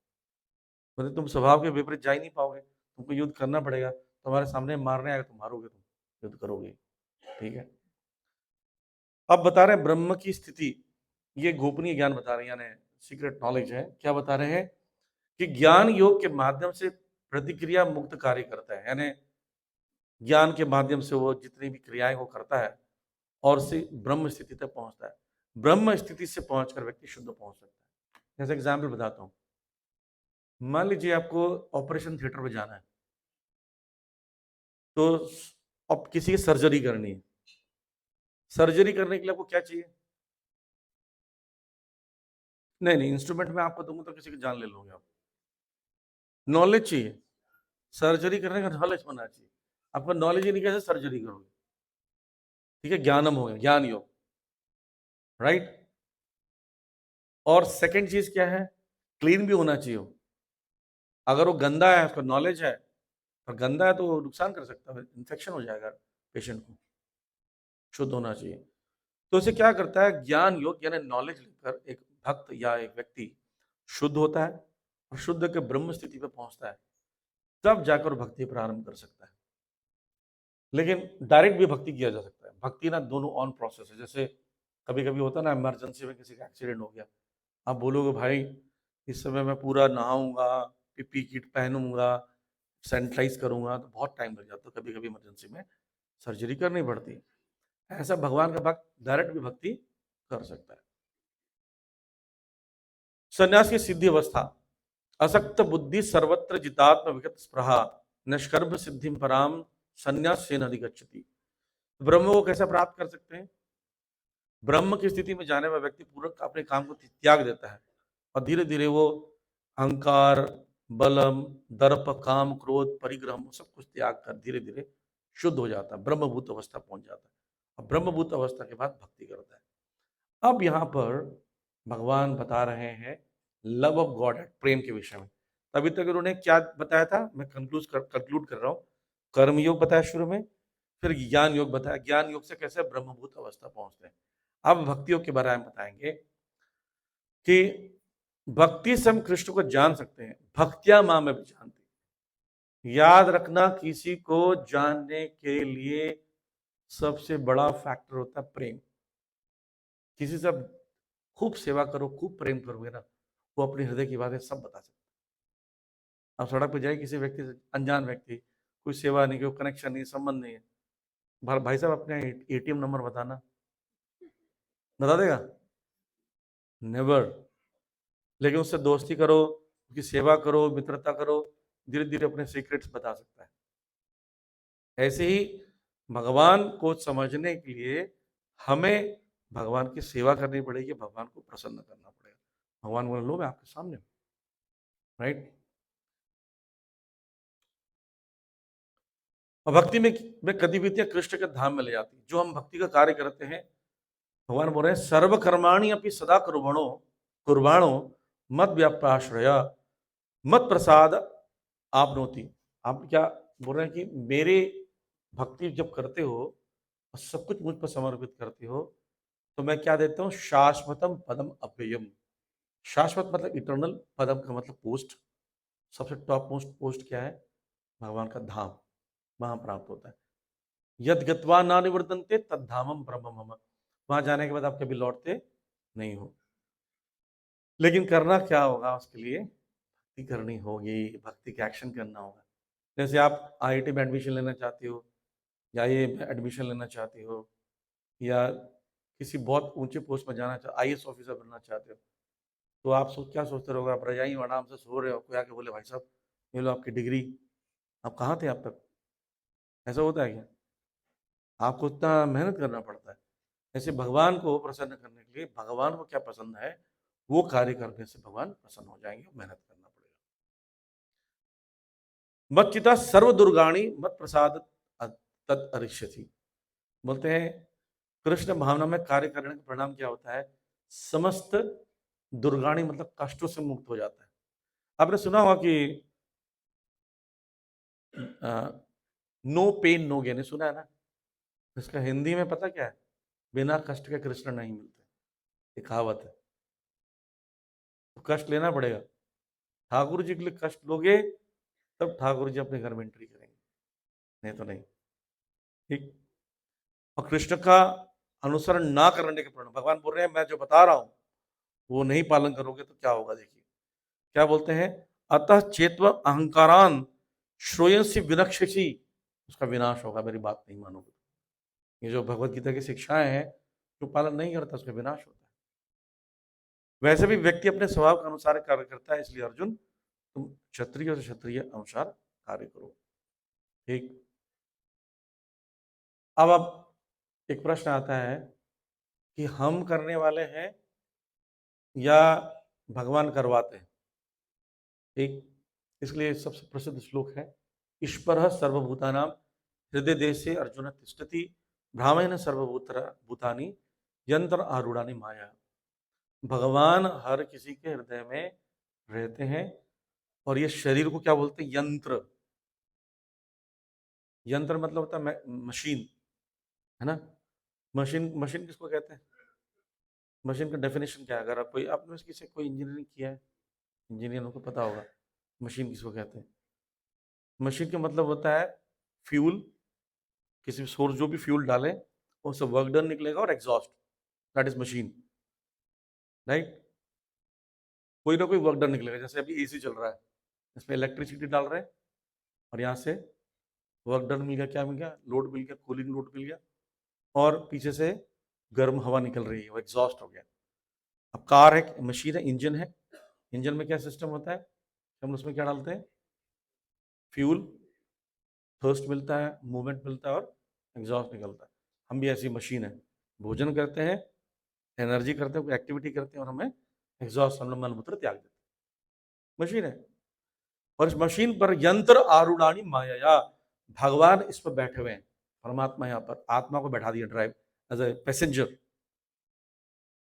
मतलब तुम स्वभाव के विपरीत जा ही नहीं पाओगे, तुमको युद्ध करना पड़ेगा। तुम्हारे सामने मारने आएगा, तुम मारोगे, तुम युद्ध करोगे। ठीक है। अब बता रहे हैं ब्रह्म की स्थिति, ये गोपनीय ज्ञान बता रहे हैं, यानी सीक्रेट नॉलेज है। क्या बता रहे हैं? कि ज्ञान योग के माध्यम से प्रतिक्रिया मुक्त कार्य करता है, यानी ज्ञान के माध्यम से वो जितनी भी क्रियाएं वो करता है और से ब्रह्म स्थिति तक पहुंचता है। ब्रह्म स्थिति से पहुंचकर व्यक्ति शुद्ध पहुंच सकता है। जैसे एग्जाम्पल बताता हूं, मान लीजिए आपको ऑपरेशन थिएटर में जाना है, तो अब किसी की सर्जरी करनी है। सर्जरी करने के लिए आपको क्या चाहिए? नहीं नहीं, इंस्ट्रूमेंट में आपको दूंगा तो किसी की जान ले लोगे आप। नॉलेज चाहिए, सर्जरी करने का नॉलेज होना चाहिए। आपको नॉलेज ही नहीं, कैसे सर्जरी करोगे? ठीक है, ज्ञानम हो गया, ज्ञान योग, राइट। और सेकंड चीज क्या है? क्लीन भी होना चाहिए वो। अगर वो गंदा है, उसका नॉलेज है और गंदा है, तो वो नुकसान कर सकता है, इन्फेक्शन हो जाएगा पेशेंट को। शुद्ध होना चाहिए। तो इसे क्या करता है? ज्ञान योग यानी नॉलेज लेकर एक भक्त या एक व्यक्ति शुद्ध होता है और शुद्ध के ब्रह्म स्थिति पे पहुंचता है, तब जाकर भक्ति प्रारंभ कर सकता है। लेकिन डायरेक्ट भी भक्ति किया जा सकता है। भक्ति ना दोनों ऑन प्रोसेस है। जैसे कभी कभी होता है ना, इमरजेंसी में किसी का एक्सीडेंट हो गया, आप बोलोगे भाई इस समय मैं पूरा नहाऊंगा, पीपी किट पहनूंगा, सैनिटाइज करूंगा, तो बहुत टाइम लग जाता है। कभी कभी इमरजेंसी में सर्जरी करनी पड़ती है। ऐसा भगवान का भक्त डायरेक्ट भी भक्ति कर सकता है। संन्यास की सिद्धि अवस्था, असक्त बुद्धि सर्वत्र जितात्म विगत स्पृहा निष्कर्म सिद्धि पराम संन्यास से अधिगच्छति। ब्रह्म को कैसे प्राप्त कर सकते हैं? ब्रह्म की स्थिति में जाने वाला व्यक्ति पूरा अपने काम को त्याग देता है और धीरे धीरे वो अहंकार, बलम, दर्प, काम, क्रोध, परिग्रह सब कुछ त्याग कर धीरे धीरे शुद्ध हो जाता है, ब्रह्मभूत अवस्था पहुंच जाता है। और ब्रह्मभूत अवस्था के बाद भक्ति करता है। अब यहाँ पर भगवान बता रहे हैं लव ऑफ गॉड, प्रेम के विषय में। अभी तक उन्होंने क्या बताया था? मैं कंक्लूड कर रहा हूँ। कर्म योग बताया शुरू में, फिर ज्ञान योग बताया। ज्ञान योग से कैसे ब्रह्मभूत अवस्था पहुंचते हैं। अब भक्ति योग के बारे में बताएंगे कि भक्ति से हम कृष्ण को जान सकते हैं। भक्तिया मां में भी जानती। याद रखना, किसी को जानने के लिए सबसे बड़ा फैक्टर होता है प्रेम। किसी से खूब सेवा करो, खूब प्रेम करोगे ना, वो अपने हृदय की बातें सब बता सकते। आप सड़क पर जाए किसी व्यक्ति से, अनजान व्यक्ति, कोई सेवा नहीं, कोई कनेक्शन नहीं, संबंध नहीं है, भाई साहब अपने एटीएम नंबर बताना, बता देगा? नेवर। लेकिन उससे दोस्ती करो, उसकी सेवा करो, मित्रता करो, धीरे धीरे अपने सीक्रेट्स बता सकता है। ऐसे ही भगवान को समझने के लिए हमें भगवान की सेवा करनी पड़ेगी, भगवान को प्रसन्न करना पड़ेगा। भगवान बोले लो मैं आपके सामने, राइट। और भक्ति में गतिविधियां कृष्ण के धाम में ले जाती है। जो हम भक्ति का कार्य करते हैं, भगवान बोल रहे हैं सर्व कर्माणि अपनी सदा कुर्बाणो कुर्बाणो मत व्यापाश्रय मत प्रसाद आपनोति। आप क्या बोल रहे हैं कि मेरे भक्ति जब करते हो और सब कुछ मुझ पर समर्पित करते हो, तो मैं क्या देता हूँ? शाश्वतम पदम अव्ययम। शाश्वत मतलब इटर्नल, पदम का मतलब पोस्ट। सबसे टॉप मोस्ट पोस्ट क्या है? भगवान का धाम, वहां प्राप्त होता है। यद गत्वा ना निवर्तन्ते तद धामम ब्रह्म मम। वहां जाने के बाद आप कभी लौटते नहीं हो। लेकिन करना क्या होगा? उसके लिए भक्ति करनी होगी, भक्ति का एक्शन करना होगा। जैसे आप आईआईटी में एडमिशन लेना चाहते हो, या ये एडमिशन लेना चाहते हो, या किसी बहुत ऊंचे पोस्ट में जाना चाहते, आईएएस ऑफिसर बनना चाहते हो, तो आप क्या सोचते रहोगे? आप रजाई में आराम से सो रहे हो, कोई आके बोले भाई साहब ये लो आपकी डिग्री, आप कहाँ थे अब तक? ऐसा होता है क्या? आपको उतना मेहनत करना पड़ता है। ऐसे भगवान को प्रसन्न करने के लिए, भगवान को क्या पसंद है वो कार्य करने से भगवान प्रसन्न हो जाएंगे, मेहनत करना पड़ेगा। मत चिता सर्व दुर्गाणी मत प्रसाद तत् अरिष्यति। बोलते हैं कृष्ण भावना में कार्य करने का परिणाम क्या होता है? समस्त दुर्गाणी मतलब कष्टों से मुक्त हो जाता है। आपने सुना होगा कि नो पेन नो गेन, सुना है ना? इसका हिंदी में पता क्या है? बिना कष्ट के कृष्ण नहीं मिलते, ये कहावत है। तो कष्ट लेना पड़ेगा, ठाकुर जी के लिए कष्ट लोगे तब ठाकुर जी अपने घर में एंट्री करेंगे, नहीं तो नहीं। ठीक। और कृष्ण का अनुसरण ना करने के परिणाम, भगवान बोल रहे हैं मैं जो बता रहा हूं वो नहीं पालन करोगे तो क्या होगा, देखिए क्या बोलते हैं। अतः चेत्व अहंकारान श्रोयसी विनक्षसी, उसका विनाश होगा, मेरी बात नहीं मानोगे। ये जो भगवत गीता की शिक्षाएं हैं, जो पालन नहीं करता उसका विनाश होता है। वैसे भी व्यक्ति अपने स्वभाव के अनुसार कार्य करता है, इसलिए अर्जुन तुम क्षत्रिय से क्षत्रिय अनुसार कार्य करो। ठीक। अब एक प्रश्न आता है कि हम करने वाले हैं या भगवान करवाते हैं। ठीक। इसलिए सबसे प्रसिद्ध श्लोक है, ईश्वर सर्वभूतानां हृदय देशे अर्जुन तिष्ठति भ्रामेण सर्वभूतानि यंत्र आरूढ़ानि माया। भगवान हर किसी के हृदय में रहते हैं, और ये शरीर को क्या बोलते हैं? यंत्र। यंत्र मतलब होता है मशीन, है ना? मशीन, मशीन किसको कहते हैं? मशीन का डेफिनेशन क्या है? अगर आप कोई, आपने किसी कोई इंजीनियरिंग किया है, इंजीनियरों को पता होगा मशीन किसको कहते हैं। मशीन का मतलब होता है फ्यूल, किसी भी सोर्स जो भी फ्यूल डालें उससे वर्क डन निकलेगा और exhaust, that is machine. Right. कोई ना कोई वर्क डन निकलेगा, जैसे अभी एसी चल रहा है, इसमें इलेक्ट्रिसिटी डाल रहे हैं और यहाँ से वर्क डन मिल गया, क्या मिल गया? लोड मिल गया, कूलिंग लोड मिल गया, और पीछे से गर्म हवा निकल रही है, वो एग्जॉस्ट हो गया। अब कार है, मशीन है, इंजन है। इंजन में क्या सिस्टम होता है? हम उसमें क्या डालते हैं? फ्यूल, थर्स्ट मिलता है, मूवमेंट मिलता है और एग्जॉस्ट निकलता है। हम भी ऐसी मशीन है, भोजन करते हैं, एनर्जी करते हैं, कोई एक्टिविटी करते हैं और हमें एग्जॉस्ट, हम लोग मलमूत्र त्याग देते हैं। मशीन है। और इस मशीन पर यंत्र आरूढ़ानी माया, भगवान इस पर बैठे हुए हैं। परमात्मा यहाँ पर आत्मा को बैठा दिया ड्राइव एज ए पैसेंजर,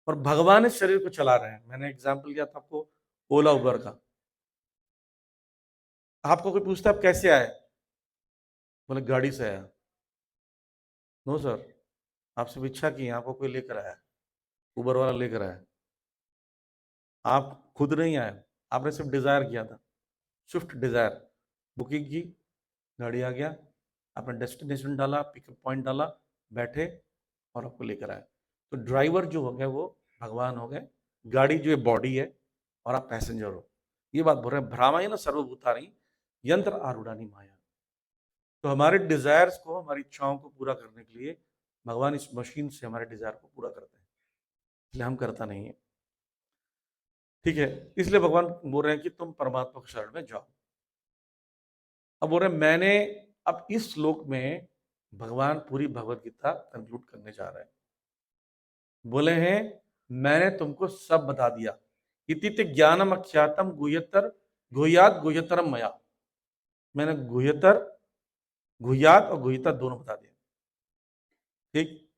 और भगवान इस शरीर को चला रहे हैं। मैंने एग्जाम्पल दिया था आपको ओला उबर का। आपको कोई पूछता है आप कैसे आए, बोले गाड़ी से आया। नो सर, आपसे इच्छा की आपको कोई लेकर आया, उबर वाला लेकर आया, आप खुद नहीं आए, आपने सिर्फ डिजायर किया था, स्विफ्ट डिजायर बुकिंग की, गाड़ी आ गया, आपने डेस्टिनेशन डाला, पिकअप पॉइंट डाला, बैठे और आपको लेकर आए। तो ड्राइवर जो हो गए वो भगवान हो गए, गाड़ी जो है बॉडी है, और आप पैसेंजर हो। ये बात बोल रहे हैं, भ्रामायण सर्वभूतानि यंत्र आरूढ़ानि माया। तो हमारे डिजायर्स को, हमारी इच्छाओं को पूरा करने के लिए भगवान इस मशीन से हमारे डिजायर को पूरा करते हैं, इसलिए हम करता नहीं है। ठीक है। इसलिए भगवान बोल रहे हैं कि तुम परमात्मा के शरण में जाओ। अब बोल रहे हैं मैंने, अब इस श्लोक में भगवान पूरी भगवत गीता कंक्लूड करने जा रहे हैं। बोले हैं मैंने तुमको सब बता दिया, इति ज्ञानम अख्यातम गुह्यतर गुह्यात गुह्यतरम मया। मैंने गुह्यतर, गुह्यात और गुह्यतर दोनों बता दिया। ठीक।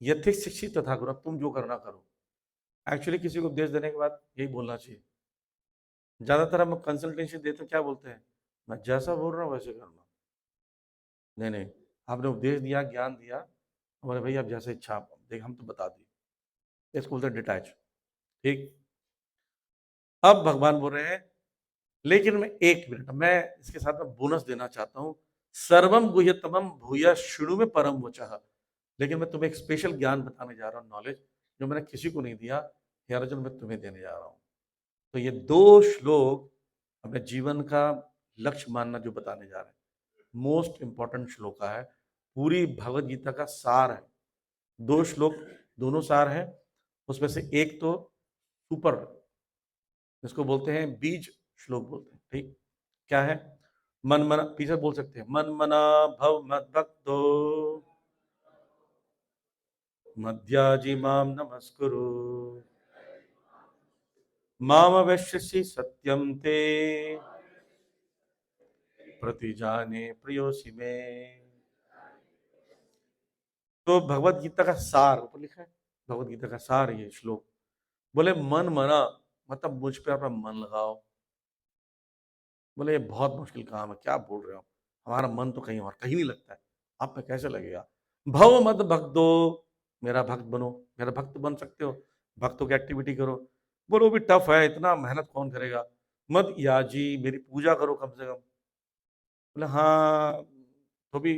यथिक शिक्षित तथा करो, तुम जो करना करो। एक्चुअली किसी को उपदेश देने के बाद यही बोलना चाहिए। ज्यादातर हम कंसल्टेशन देते क्या बोलते हैं? मैं जैसा बोल रहा हूँ वैसे करना। नहीं नहीं, आपने उपदेश दिया, ज्ञान दिया, हमारे भाई आप जैसे इच्छा देख, हम तो बता दिए, इसको बोलते डिटैच। ठीक। अब भगवान बोल रहे हैं, लेकिन मैं एक मिनट, मैं इसके साथ में बोनस देना चाहता हूं। सर्वम गुह्यतमम भूया शुरू में परम वचः। लेकिन मैं तुम्हें एक स्पेशल ज्ञान बताने जा रहा हूँ, नॉलेज जो मैंने किसी को नहीं दिया, हे अर्जुन मैं तुम्हें देने जा रहा हूँ। तो ये दो श्लोक अपने जीवन का लक्ष्य मानना जो बताने जा रहे हैं, मोस्ट इंपॉर्टेंट श्लोक है, पूरी भगवत गीता का सार है। दो श्लोक, दोनों सार है। उसमें से एक तो सुपर, इसको बोलते हैं बीज श्लोक बोलते हैं। ठीक। क्या है? मन मना, पीछे बोल सकते हैं, मन मना भव मद भक्तो मध्याजी माम नमस्कुरु माम अवश्यसि सत्यम ते प्रतिजाने प्रियोसि में। तो भगवत गीता का सार ऊपर लिखा है, भगवत गीता का सार ये श्लोक। बोले मन मना मतलब मुझ पे अपना मन लगाओ। बोले ये बहुत मुश्किल काम है, क्या बोल रहे हो, हमारा मन तो कहीं और कहीं नहीं लगता है, आप पे कैसे लगेगा। भव मत भक्त दो, मेरा भक्त बनो, मेरा भक्त बन सकते हो, भक्तों की एक्टिविटी करो। बोलो भी टफ है, इतना मेहनत कौन करेगा। मत याजी, मेरी पूजा करो कम से कम। बोले हाँ, तो भी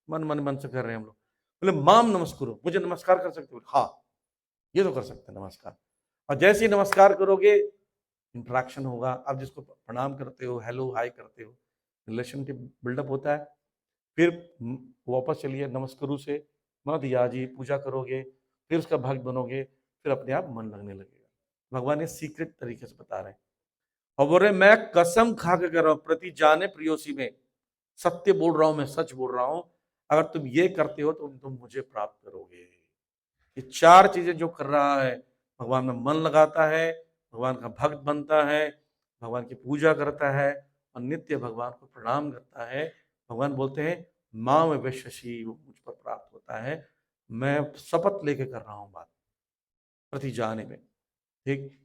मन मन मन से कर रहे हैं हम लोग। बोले माम नमस्कुरु, मुझे नमस्कार कर सकते हो। हाँ, ये तो कर सकते हैं नमस्कार। और जैसे ही नमस्कार करोगे इंटरेक्शन होगा, आप जिसको प्रणाम करते हो, हेलो हाय करते हो, रिलेशनशिप बिल्डअप होता है। फिर वापस चलिए नमस्कुरु से मत याजी, पूजा करोगे, फिर उसका भक्त बनोगे, फिर अपने आप मन लगने लगेगा। भगवान ये सीक्रेट तरीके से बता रहे हैं। और बोल रहे मैं कसम खा के कर रहा हूं, प्रति जाने प्रियोसी में, सत्य बोल रहा हूं, मैं सच बोल रहा हूं, अगर तुम ये करते हो तो तुम मुझे प्राप्त करोगे। ये चार चीजें जो कर रहा है, भगवान में मन लगाता है, भगवान का भक्त बनता है, भगवान की पूजा करता है और नित्य भगवान को प्रणाम करता है, भगवान बोलते हैं मां में विश्वसी, वो मुझ पर प्राप्त होता है। मैं शपथ लेके कर रहा हूं बात, प्रति जाने में। ठीक।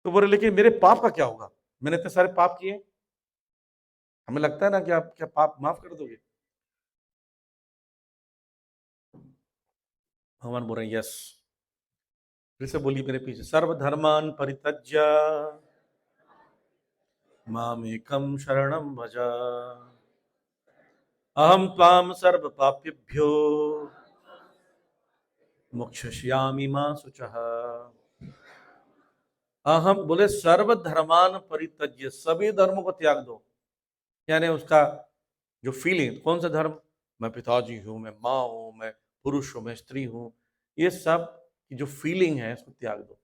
तो बोले लेकिन मेरे पाप का क्या होगा, मैंने इतने सारे पाप किए। हमें लगता है ना कि आप क्या पाप माफ कर दोगे। भगवान बोल रहे हैं यस। फिर से बोलिए मेरे पीछे, सर्वधर्मान परित्यज्य मामेकं शरणं भज, अहम त्वाम सर्व पापेभ्यो मोक्षयिष्यामि मा शुचः। अहम बोले सर्व धर्मान परित्यज्य, सभी धर्मों को त्याग दो। यानी उसका जो फीलिंग, कौन सा धर्म, मैं पिताजी हूं, मैं माँ हूं, मैं पुरुष हूं, मैं स्त्री हूं, ये सब की जो फीलिंग है इसको त्याग दो।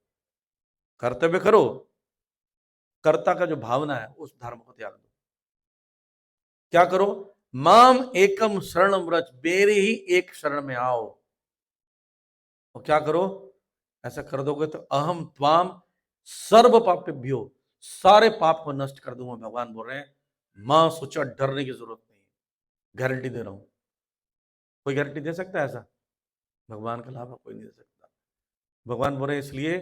कर्तव्य करो, कर्ता का जो भावना है उस धर्म को त्याग दो। क्या करो, माम एकम शरणम व्रज, मेरे ही एक शरण में आओ। और क्या करो, ऐसा कर दोगे तो अहम त्वाम सर्व पापेभ्यो, सारे पाप को नष्ट कर दूंगा। भगवान बोल रहे हैं मां सोचा, डरने की जरूरत नहीं है, गारंटी दे रहा हूं। कोई गारंटी दे सकता है ऐसा, भगवान के अलावा कोई नहीं दे सकता। भगवान बोल रहे हैं इसलिए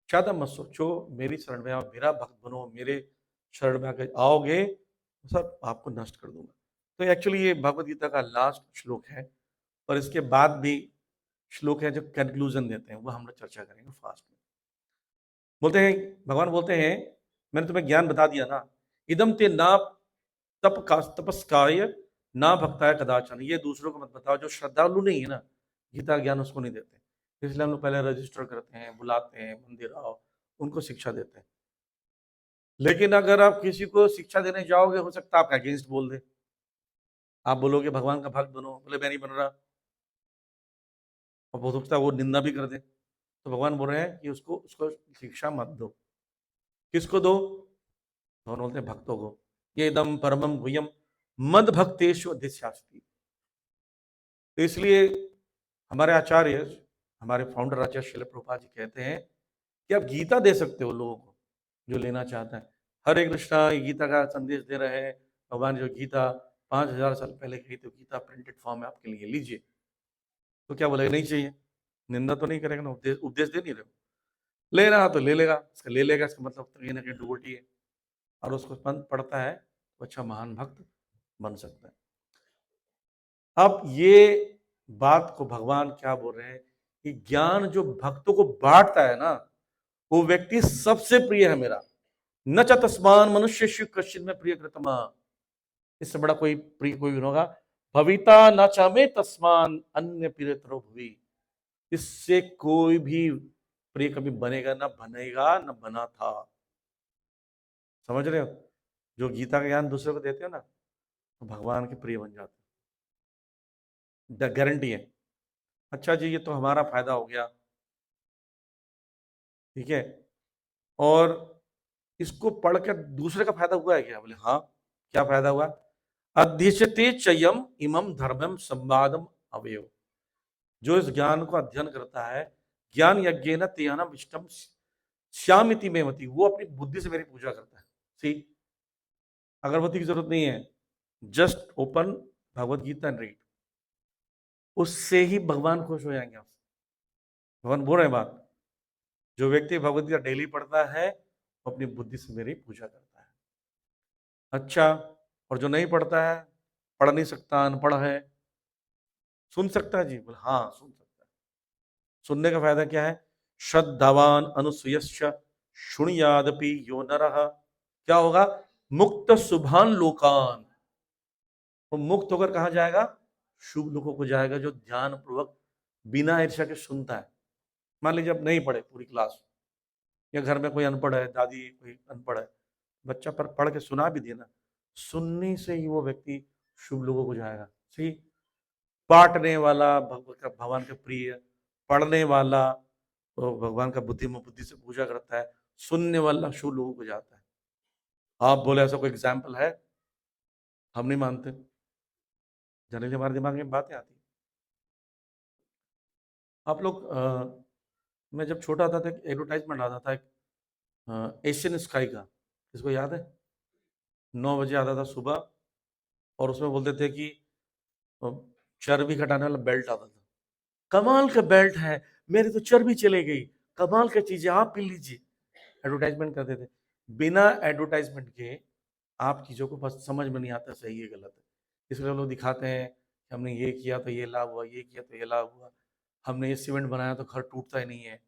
ज्यादा मत सोचो, मेरी शरण में आओ, मेरा भक्त बनो, मेरे शरण में आकर आओगे तो सब आपको नष्ट कर दूंगा। तो एक्चुअली ये भगवत गीता का लास्ट श्लोक है, और इसके बाद भी श्लोक है जो कंक्लूजन देते हैं, वो हम लोग चर्चा करेंगे फास्ट में। बोलते हैं, भगवान बोलते हैं मैंने तुम्हें ज्ञान बता दिया ना, इदम ते ना तपस्काय ना भक्ताय कदाचन, ये दूसरों को मत बताओ, जो श्रद्धालु नहीं है ना, गीता ज्ञान उसको नहीं देते। इसलिए हम लोग पहले रजिस्टर करते हैं, बुलाते हैं, मंदिर आओ, उनको शिक्षा देते हैं। लेकिन अगर आप किसी को शिक्षा देने जाओगे, हो सकता है आपका अगेंस्ट बोल दे, आप बोलोगे भगवान का भक्त बनो, बोले मैं नहीं बन रहा, और हो सकता है वो निंदा भी कर दे। तो भगवान बोल रहे हैं कि उसको उसको शिक्षा मत दो। किसको दो, भगवान बोलते हैं भक्तों को। ये दम परमम गुह्यम मद भक्तेषु अधिशास्ति। तो इसलिए हमारे आचार्य, हमारे फाउंडर आचार्य श्रील प्रभुपाद जी कहते हैं कि आप गीता दे सकते हो लोगों को, जो लेना चाहता है। हरे कृष्णा, ये गीता का संदेश दे रहे हैं भगवान, जो गीता 5000 साल पहले कही, तो गीता प्रिंटेड फॉर्म में आपके लिए लीजिए। तो क्या बोलेगा, नहीं चाहिए, निंदा तो नहीं करेगा ना, उपदेश उपदेश दे नहीं रहे हो। ले रहा तो ले लेगा, इसका ले लेगा, इसका मतलब कहीं ना कहीं डुवोटी है, और उसको पढ़ता है तो अच्छा महान भक्त बन सकता है। अब ये बात को भगवान क्या बोल रहे हैं कि ज्ञान जो भक्तों को बांटता है ना, वो व्यक्ति सबसे प्रिय है मेरा। न च तस्मान मनुष्य कश्चित में प्रिय कृतमा, इससे बड़ा कोई प्रिय कोई नहीं होगा। भविता न च में तस्मान अन्य प्रियतरो भुवि, इससे कोई भी प्रिय कभी बनेगा ना, बनेगा ना, बना था। समझ रहे हो, जो गीता का ज्ञान दूसरे को देते हो ना, तो भगवान के प्रिय बन जाते हो, गारंटी है। अच्छा जी, ये तो हमारा फायदा हो गया, ठीक है, और इसको पढ़कर दूसरे का फायदा हुआ है क्या, बोले हाँ। क्या फायदा हुआ, अध्यक्षते चयम इमम धर्मम संवादम अवयव, जो इस ज्ञान को अध्ययन करता है, ज्ञान यज्ञ न तेनम इष्टम श्यामिति में मति, वो अपनी बुद्धि से मेरी पूजा करता है। सी, अगरबत्ती की जरूरत नहीं है, just open Bhagavad Gita and read, उससे ही भगवान खुश हो जाएंगे आपसे। भगवान बोल रहे हैं बात, जो व्यक्ति भगवत गीता डेली पढ़ता है वो अपनी बुद्धि से मेरी पूजा करता है। अच्छा, और जो नहीं पढ़ता है, पढ़ नहीं सकता, अनपढ़ है, सुन सकता है जी? बोले हाँ, सुन सकता है। सुनने का फायदा क्या है? श्रद्धावान अनुसूयश्च शृणुयादपि यो नरः, क्या होगा? मुक्त शुभान लोकान, वो मुक्त होकर कहाँ जाएगा? शुभ लोगों को जाएगा, जो ध्यान पूर्वक बिना ईर्ष्या के सुनता है। मान लीजिए अब नहीं पढ़े पूरी क्लास, या घर में कोई अनपढ़ है, दादी कोई अनपढ़ है, बच्चा पर पढ़ के सुना भी दिया ना, सुनने से ही वो व्यक्ति शुभ लोगों को जाएगा। सही, बांटने वाला भगवान का प्रिय, पढ़ने वाला तो भगवान का बुद्धि में बुद्धि से पूजा करता है, सुनने वाला शुभ लोगों को जाता है। आप बोले ऐसा कोई एग्जाम्पल है? हम नहीं मानते, जनरली हमारे दिमाग में बातें आती हैं। आप लोग मैं जब छोटा था तो एक एडवर्टाइजमेंट आता था, एक एशियन स्काई का, इसको याद है? 9 बजे आता था सुबह, और उसमें बोलते थे कि अ, चर्बी घटाने वाला बेल्ट आता था। कमाल का बेल्ट है, मेरी तो चर्बी चले गई, कमाल का चीज है, आप पी लीजिए। एडवर्टाइजमेंट करते थे। बिना एडवर्टाइजमेंट के आप चीजों को बस समझ में नहीं आता सही है गलत है, इसलिए लोग दिखाते हैं कि हमने ये किया तो ये लाभ हुआ, ये किया तो ये लाभ हुआ, हमने ये सीमेंट बनाया तो घर टूटता ही नहीं है,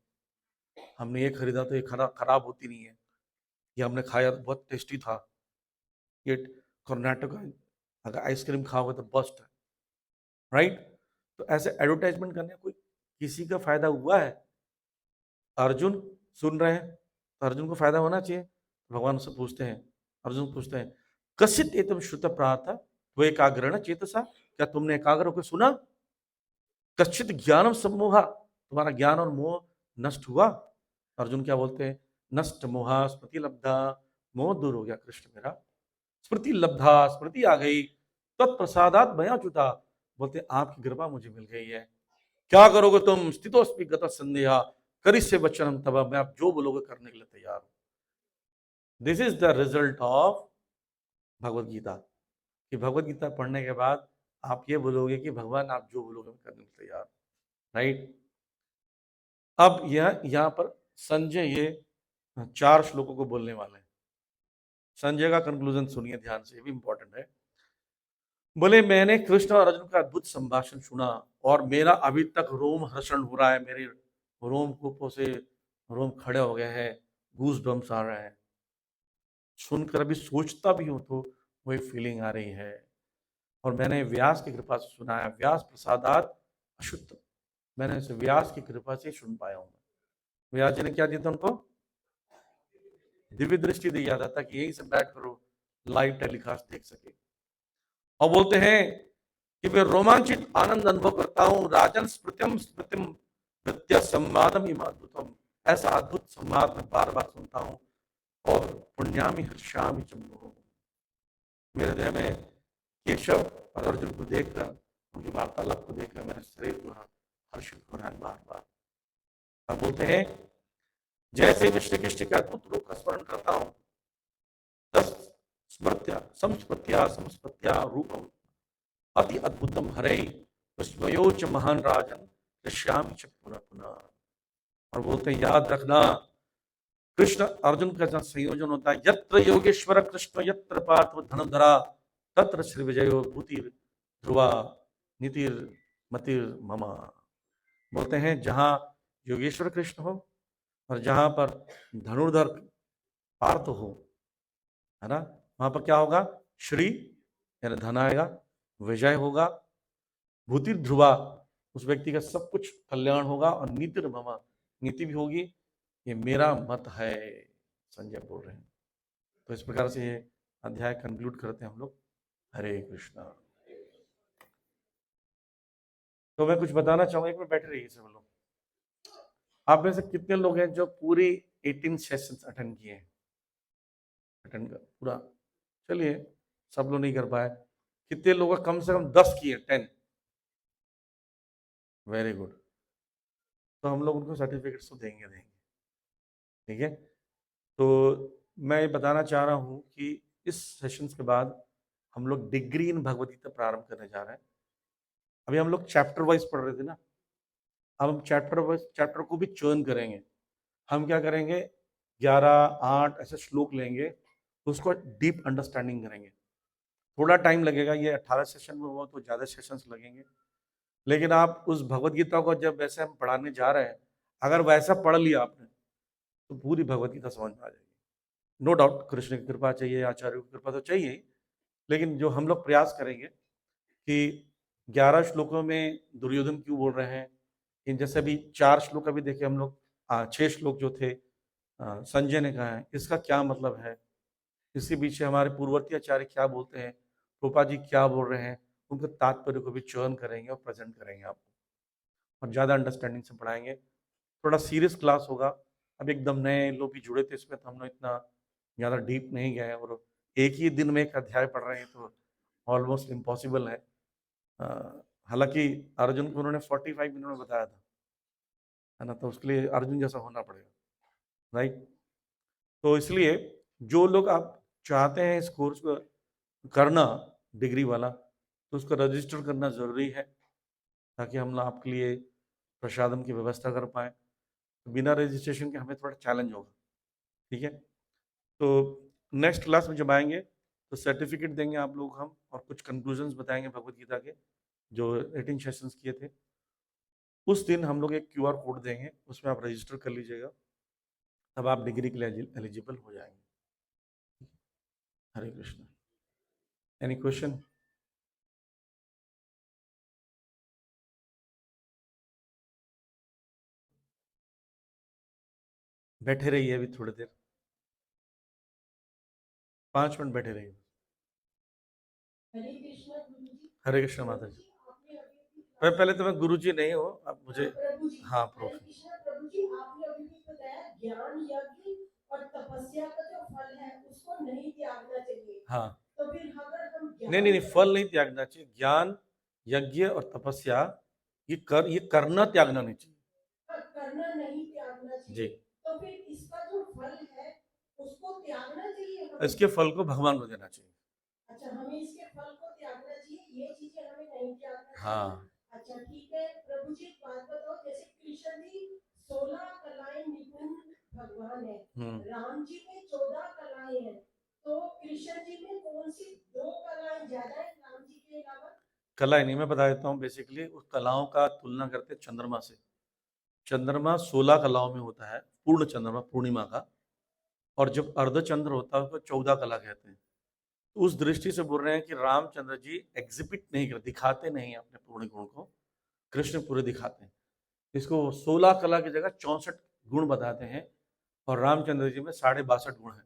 हमने ये खरीदा तो ये खराब होती नहीं है, ये हमने खाया तो बहुत टेस्टी था, ये कर्नाटक का अगर आइसक्रीम खाओगे तो बस्ट है, राइट? तो ऐसे एडवर्टाइजमेंट करने कोई किसी का फायदा हुआ है? अर्जुन सुन रहे हैं तो अर्जुन को फायदा होना चाहिए। भगवान उससे पूछते हैं, अर्जुन पूछते हैं, कसित एतम श्रुत प्रार्थ वो एकाग्रण चेतसा, क्या तुमने एकाग्र होकर सुना? कश्चित ज्ञानम सम्मोहा, तुम्हारा ज्ञान और मोह नष्ट हुआ? अर्जुन क्या बोलते हैं? नष्ट मोहा स्मृति लब्धा, मोह दूर हो गया कृष्ण मेरा, स्मृति लब्धा, स्मृति आ गई, तत्प्रसादात मया च्युता, बोलते आपकी कृपा मुझे मिल गई है। क्या करोगे तुम? स्थितोस्मि गतः संदेहा, करिष्ये वचनम तव, मैं आप जो बोलोगे करने के लिए तैयार हूं। This is the result of Bhagavad Gita, कि भगवत गीता पढ़ने के बाद आप ये बोलोगे कि भगवान आप जो बोलोगे मैं करने के लिए तैयार हूं, राइट? अब यहाँ पर संजय ये 4 श्लोकों को बोलने वाले हैं। संजय का कंक्लूजन सुनिए ध्यान से, ये भी इंपॉर्टेंट है। बोले मैंने कृष्ण और अर्जुन का अद्भुत संभाषण सुना और मेरा अभी तक रोम हर्षण हो रहा है, मेरे रोम कूपों से रोम खड़े हो गए हैं, गूज बम्स आ रहे हैं, सुनकर अभी सोचता भी हूं तो वही फीलिंग आ रही है। और मैंने व्यास की कृपा से सुना है, व्यास प्रसादात अशुद्ध, मैंने इसे व्यास की कृपा से सुन पाया हूं। व्यास जी ने क्या दिया था उनको? दिव्य दृष्टि दी जाता था कि यहीं से बैठ कर लाइव टेलीकास्ट देख सके। और बोलते हैं कि मैं रोमांचित आनंद अनुभव करता हूँ, राजन स्मृत्यम स्मृतिम नृत्य संवादम इमाद्भुतम, ऐसा अद्भुत संवाद मैं बार बार सुनता हूँ, और पुण्यामी हर्षामी चंबो, मेरे देह में केशव और अर्जुन को देखकर, उनकी वार्तालाप को देखकर मेरा शरीर जो है हर्षित हो रहा है बार बार। अब बोलते हैं जैसे मैं श्री कृष्ण के अद्भुत रूप का स्मरण करता हूँ, तस स्मृत्या संस्मृत्या संस्मृत्या रूपम अति अद्भुतम हरे विस्मयोच महान राजन श्याम च पुनः पुनः। और बोलते हैं याद रखना, कृष्ण अर्जुन का जहाँ संयोजन होता है, यत्र योगेश्वर कृष्ण यत्र पार्थ धनुधरा तत्र श्री विजयो भूतिर ध्रुवा नीतिर मतिर ममा। बोलते हैं जहां योगेश्वर कृष्ण हो और जहां पर धनुर्धर पार्थ हो, है ना, वहां पर क्या होगा? श्री यानी धन आएगा, विजय होगा, भूतिर ध्रुवा उस व्यक्ति का सब कुछ कल्याण होगा, और नीतिर ममा नीति भी होगी। ये मेरा मत है, संजय बोल रहे हैं। तो इस प्रकार से ये अध्याय कंक्लूड करते हैं हम लोग। हरे कृष्णा। तो मैं कुछ बताना चाहूंगा, एक में बैठे रहिए सब लोग। आप में से कितने लोग हैं जो पूरी 18 सेशंस अटेंड किए हैं? अटेंड कर पूरा, चलिए सब लोग नहीं कर पाए, कितने लोग कम से कम 10 किए? 10, वेरी गुड। तो हम लोग उनको सर्टिफिकेट्स तो देंगे, ठीक है? तो मैं ये बताना चाह रहा हूँ कि इस सेशंस के बाद हम लोग डिग्री इन भगवद गीता प्रारंभ करने जा रहे हैं। अभी हम लोग चैप्टर वाइज पढ़ रहे थे ना, अब हम चैप्टर वाइज चैप्टर को भी चर्न करेंगे। हम क्या करेंगे, 11, 8 ऐसे श्लोक लेंगे, उसको डीप अंडरस्टैंडिंग करेंगे। थोड़ा टाइम लगेगा, ये 18 सेशन में हुआ तो ज़्यादा सेशंस लगेंगे, लेकिन आप उस भगवत गीता को जब वैसे हम पढ़ाने जा रहे हैं, अगर वैसा पढ़ लिया आपने तो पूरी भगवत गीता समझ में आ जाएगी। नो डाउट कृष्ण की कृपा चाहिए, आचार्यों की कृपा तो चाहिए ही, लेकिन जो हम लोग प्रयास करेंगे कि 11 श्लोकों में दुर्योधन क्यों बोल रहे हैं, इन जैसे अभी 4 श्लोक अभी देखे हम लोग, 6 श्लोक जो थे संजय ने कहा है, इसका क्या मतलब है, इसके पीछे हमारे पूर्ववर्ती आचार्य क्या बोलते हैं, रूपा जी क्या बोल रहे हैं, उनके तात्पर्य को भी चयन करेंगे और प्रेजेंट करेंगे आपको, और ज़्यादा अंडरस्टैंडिंग से पढ़ाएंगे। थोड़ा सीरियस क्लास होगा, अब एकदम नए लोग भी जुड़े थे इसमें, तो हम लोग इतना ज़्यादा डीप नहीं गए, और एक ही दिन में एक अध्याय पढ़ रहे हैं तो ऑलमोस्ट इम्पॉसिबल है। हालांकि अर्जुन को उन्होंने 45 मिनट में बताया था, है ना, तो उसके लिए अर्जुन जैसा होना पड़ेगा, राइट। तो इसलिए जो लोग आप चाहते हैं इस कोर्स को करना डिग्री वाला, तो उसको रजिस्टर करना ज़रूरी है, ताकि हम आपके लिए प्रसादम की व्यवस्था कर पाएँ। तो बिना रजिस्ट्रेशन के हमें थोड़ा चैलेंज होगा, ठीक है। तो नेक्स्ट क्लास में जब आएंगे तो सर्टिफिकेट देंगे आप लोग हम, और कुछ कंक्लूजन्स बताएंगे भगवत गीता के जो 18 सेशंस किए थे। उस दिन हम लोग एक QR कोड देंगे, उसमें आप रजिस्टर कर लीजिएगा, तब आप डिग्री के लिए एलिजिबल हो जाएंगे। हरे कृष्ण। Any question? बैठे रहिए अभी थोड़ी देर, 5 मिनट बैठे रहिए। हरे कृष्ण माता जी। पहले तो मैं गुरु जी नहीं हो, अब मुझे, हाँ प्रभु जी, आपने अभी भी बताया ज्ञान यज्ञ और तपस्या का जो फल है उसको नहीं त्यागना चाहिए। हाँ, तो फिर अगर हम नहीं, फल नहीं त्यागना चाहिए, ज्ञान यज्ञ और तपस्या ये करना त्यागना नहीं चाहिए। हाँ, करना नहीं त्यागना चाहिए जी। तो फिर इसका जो फल है उसको त्यागना चाहिए, इसके फल को भगवान को देना चाहिए। अच्छा, हमें इसके फल को त्यागना चाहिए, ये चीजें हमें नहीं त्यागना चाहिए। हाँ, अच्छा ठीक है। प्रभु जी एक बात बताओ, जैसे कृष्ण जी 16 कलाएं निपुण भगवान है, राम जी में 14 कलाएं हैं, तो कृष्ण जी में कौन सी 2 कलाएं ज्यादा है राम जी के अलावा? कलाएं नहीं, मैं बता देता हूँ। बेसिकली उस कलाओं का तुलना करते चंद्रमा से। चंद्रमा 16 कलाओं में होता है, पूर्ण चंद्रमा पूर्णिमा का, और जब अर्धचंद्र होता है उसको 14 कला कहते हैं। उस दृष्टि से बोल रहे हैं कि रामचंद्र जी एग्जिबिट नहीं करते, दिखाते नहीं अपने पूर्ण गुण को, कृष्ण पूरे दिखाते हैं। इसको 16 कला की जगह 64 गुण बताते हैं, और रामचंद्र जी में 62 गुण है।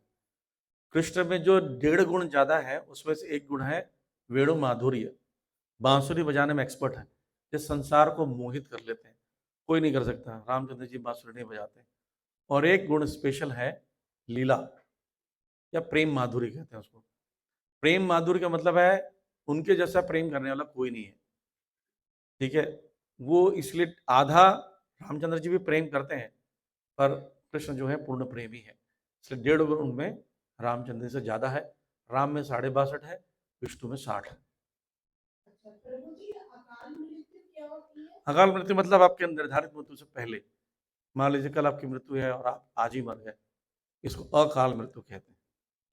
कृष्ण में जो 1.5 गुण ज्यादा है, उसमें से एक गुण है वेणु माधुर्य, बांसुरी बजाने में एक्सपर्ट है, जिस संसार को मोहित कर लेते हैं, कोई नहीं कर सकता, रामचंद्र जी बांसुरी नहीं बजाते। और एक गुण स्पेशल है लीला, या प्रेम माधुरी कहते हैं उसको। प्रेम माधुर्य का मतलब है उनके जैसा प्रेम करने वाला कोई नहीं है, ठीक है। वो इसलिए आधा रामचंद्र जी भी प्रेम करते हैं, पर कृष्ण जो है पूर्ण प्रेमी है, इसलिए 1.5 गुण उनमें रामचंद्र से ज्यादा है। राम में 62 है, विष्णु में 60 है। अकाल मृत्यु मतलब आपके निर्धारित मृत्यु से पहले, मान लीजिए कल आपकी मृत्यु है और आप आज ही मर गए, इसको अकाल मृत्यु कहते हैं।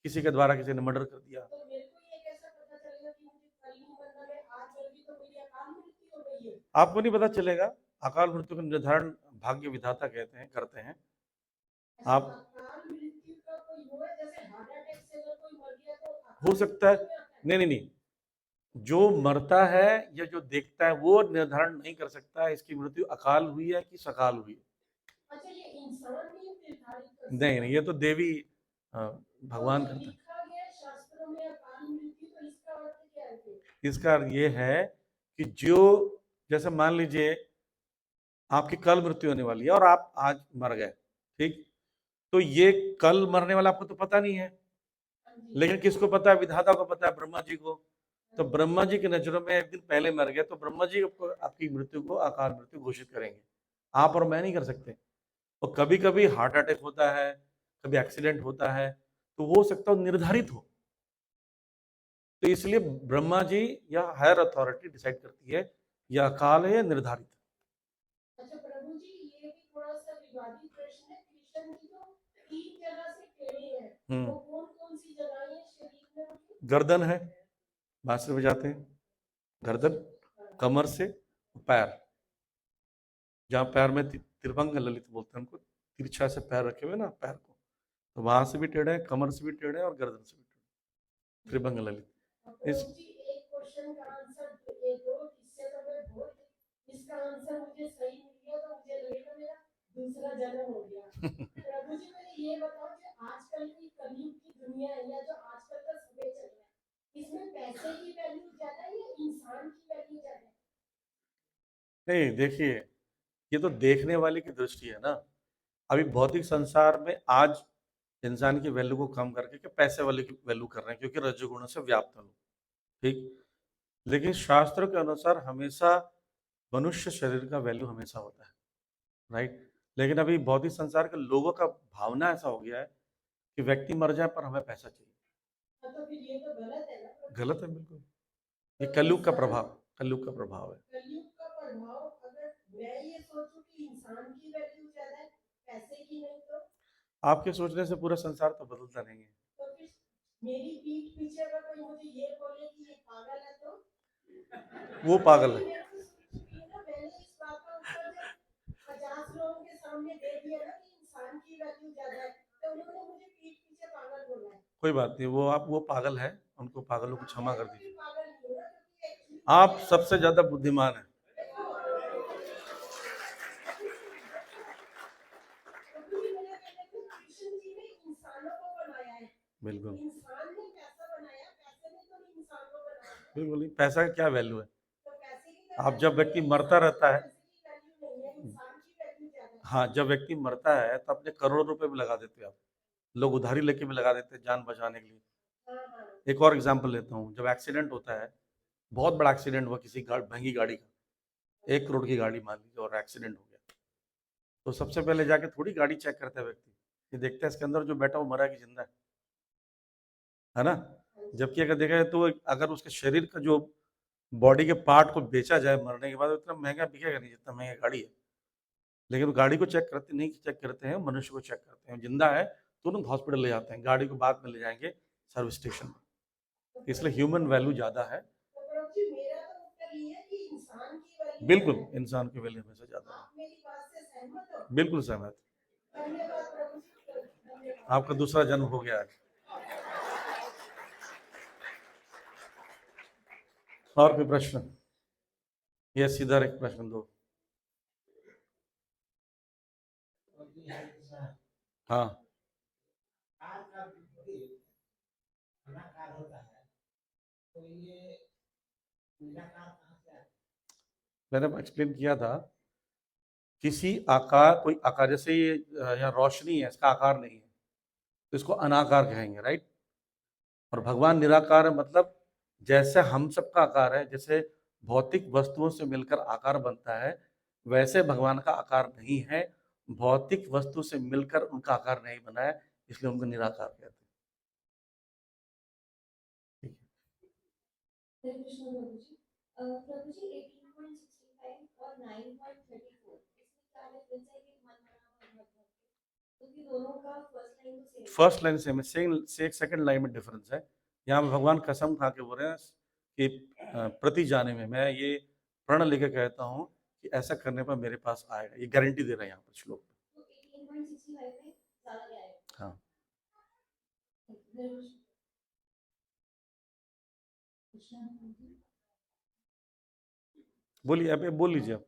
किसी के द्वारा किसी ने मर्डर कर दिया, तो मेरे को ये कैसे पता चलेगा कि मुझे कल ही मरना है, आज जल्दी तो मेरी अकाल मृत्यु हो गई है? आपको नहीं पता चलेगा। अकाल मृत्यु का निर्धारण भाग्य विधाता कहते हैं, करते हैं। आप अकाल मृत्यु का कोई वो है, जैसे हार्ट अटैक से अगर कोई मर गया तो हो सकता है। नहीं, जो मरता है या जो देखता है वो निर्धारण नहीं कर सकता है इसकी मृत्यु अकाल हुई है कि सकाल हुई है। अच्छा, ये इंसान नहीं निर्धारित कर सकता? नहीं, ये तो देवी भगवान करता है। लिखा गया शास्त्रों में अकाल मृत्यु, तो इसका अर्थ क्या है? इसका अर्थ ये है कि जो, जैसे मान लीजिए आपकी कल मृत्यु होने वाली है और आप आज मर गए, ठीक, तो ये कल मरने वाला आपको तो पता नहीं है, लेकिन किसको पता है? विधाता को पता है, ब्रह्मा जी को। तो ब्रह्मा जी की नजरों में एक दिन पहले मर गया, तो ब्रह्मा जी आपकी मृत्यु को अकाल मृत्यु घोषित करेंगे, आप और मैं नहीं कर सकते। और कभी कभी हार्ट अटैक होता है, कभी एक्सीडेंट होता है, तो हो सकता है निर्धारित हो, तो इसलिए ब्रह्मा जी या हायर अथॉरिटी डिसाइड करती है यह अकाल है या निर्धारित। अच्छा प्रभु जी, ये भी थोड़ा सा विवादित प्रश्न है, गर्दन है, बांसुरी बजाते हैं, गर्दन, कमर से पैर, जहाँ पैर में त्रिभंग ललित बोलते हैं उनको, तिरछा से पैर रखे हुए ना पैर को, तो वहां से भी टेढ़े हैं, कमर से भी टेढ़े हैं और गर्दन से भी टेढ़े, त्रिभंग ललित। इस इसका आंसर मुझे सही मिल गया तो मुझे लगेगा मेरा दूसरा जन्म हो गया। प्रभु जी मुझे ये बताओ कि आजकल की कलयुग की दुनिया है या जो आजकल का समय चल रहा है, इसमें पैसे की वैल्यू ज्यादा है या इंसान की वैल्यू ज्यादा है? नहीं, देखिए, ये तो देखने वाले की दृष्टि है ना। अभी भौतिक संसार में आज इंसान की वैल्यू को कम करके के पैसे वाले की वैल्यू कर रहे हैं, क्योंकि रजोगुण से व्याप्त है लोग, ठीक। लेकिन शास्त्रों के अनुसार हमेशा मनुष्य शरीर का वैल्यू हमेशा होता है, राइट। लेकिन अभी भौतिक संसार के लोगों का भावना ऐसा हो गया है कि व्यक्ति मर जाए पर हमें पैसा चाहिए। तो फिर ये तो गलत है ना? गलत है बिल्कुल। ये कलयुग का प्रभाव, कलयुग का प्रभाव है। कलयुग का प्रभाव, अगर मैं ये सोचूं कि इंसान की वैल्यू ज्यादा है पैसे की नहीं, तो आपके सोचने से पूरा संसार तो बदलता नहीं है। तो फिर मेरी पीठ पीछे अगर कोई मुझे ये बोले कि ये पागल है, तो वो पागल है। मैंने इस बात का उत्तर जब 50 लोगों के सामने दे दिया ना कि इंसान की वैल्यू ज्यादा है, तो उन्होंने मुझे पीठ पीछे पागल बोला है। कोई बात नहीं, वो पागल है, उनको पागलों को क्षमा कर दीजिए। आप सबसे ज्यादा बुद्धिमान है। बिल्कुल, बिल्कुल, पैसा का क्या वैल्यू है? आप जब व्यक्ति मरता रहता है, हाँ, जब व्यक्ति मरता है तो अपने करोड़ों रुपए भी लगा देते हैं आप, लोग उधारी लेके भी लगा देते हैं जान बचाने के लिए। एक और एग्जांपल लेता हूँ, जब एक्सीडेंट होता है, बहुत बड़ा एक्सीडेंट हुआ किसी महंगी गाड़ी का, 1 करोड़ की गाड़ी मान लीजिए, और एक्सीडेंट हो गया, तो सबसे पहले जाके थोड़ी गाड़ी चेक करता है व्यक्ति, ये देखता है इसके अंदर जो बैठा वो मरा है कि जिंदा है ना। जबकि अगर देखा जाए तो अगर उसके शरीर का जो बॉडी के पार्ट को बेचा जाए मरने के बाद, उतना महंगा बिकेगा नहीं जितना महंगा गाड़ी है। लेकिन गाड़ी को चेक करते नहीं, चेक करते हैं मनुष्य को चेक करते हैं, जिंदा है तुरंत हॉस्पिटल ले जाते हैं, गाड़ी को बाद में ले जाएंगे सर्विस स्टेशन में। इसलिए ह्यूमन वैल्यू ज्यादा है। बिल्कुल, इंसान की वैल्यू हमेशा ज्यादा है। बिल्कुल सहमत। आपका दूसरा जन्म हो गया आज। और कोई प्रश्न? ये सीधा एक प्रश्न दो। हाँ, मैंने एक्सप्लेन किया था, किसी आकार, कोई आकार, जैसे ये यहाँ रोशनी है, इसका आकार नहीं है तो इसको अनाकार कहेंगे, राइट। और भगवान निराकार है, मतलब जैसे हम सबका आकार है, जैसे भौतिक वस्तुओं से मिलकर आकार बनता है, वैसे भगवान का आकार नहीं है, भौतिक वस्तु से मिलकर उनका आकार नहीं बना है, इसलिए उनको निराकार कहते हैं। प्रभु जी 18.65 और 9.34 इसमें क्या डिफरेंस है कि मन बना और क्योंकि दोनों का फर्स्ट लाइन सेम है, सेकंड लाइन में डिफरेंस है। यहाँ पे भगवान कसम खा के बोल रहे हैं कि प्रति जाने में मैं ये प्रण लेके कहता हूँ कि ऐसा करने पर मेरे पास आएगा, ये गारंटी दे रहे हैं यहाँ पर श्लोक में। हाँ, बोलिए, अब बोल लीजिए आप।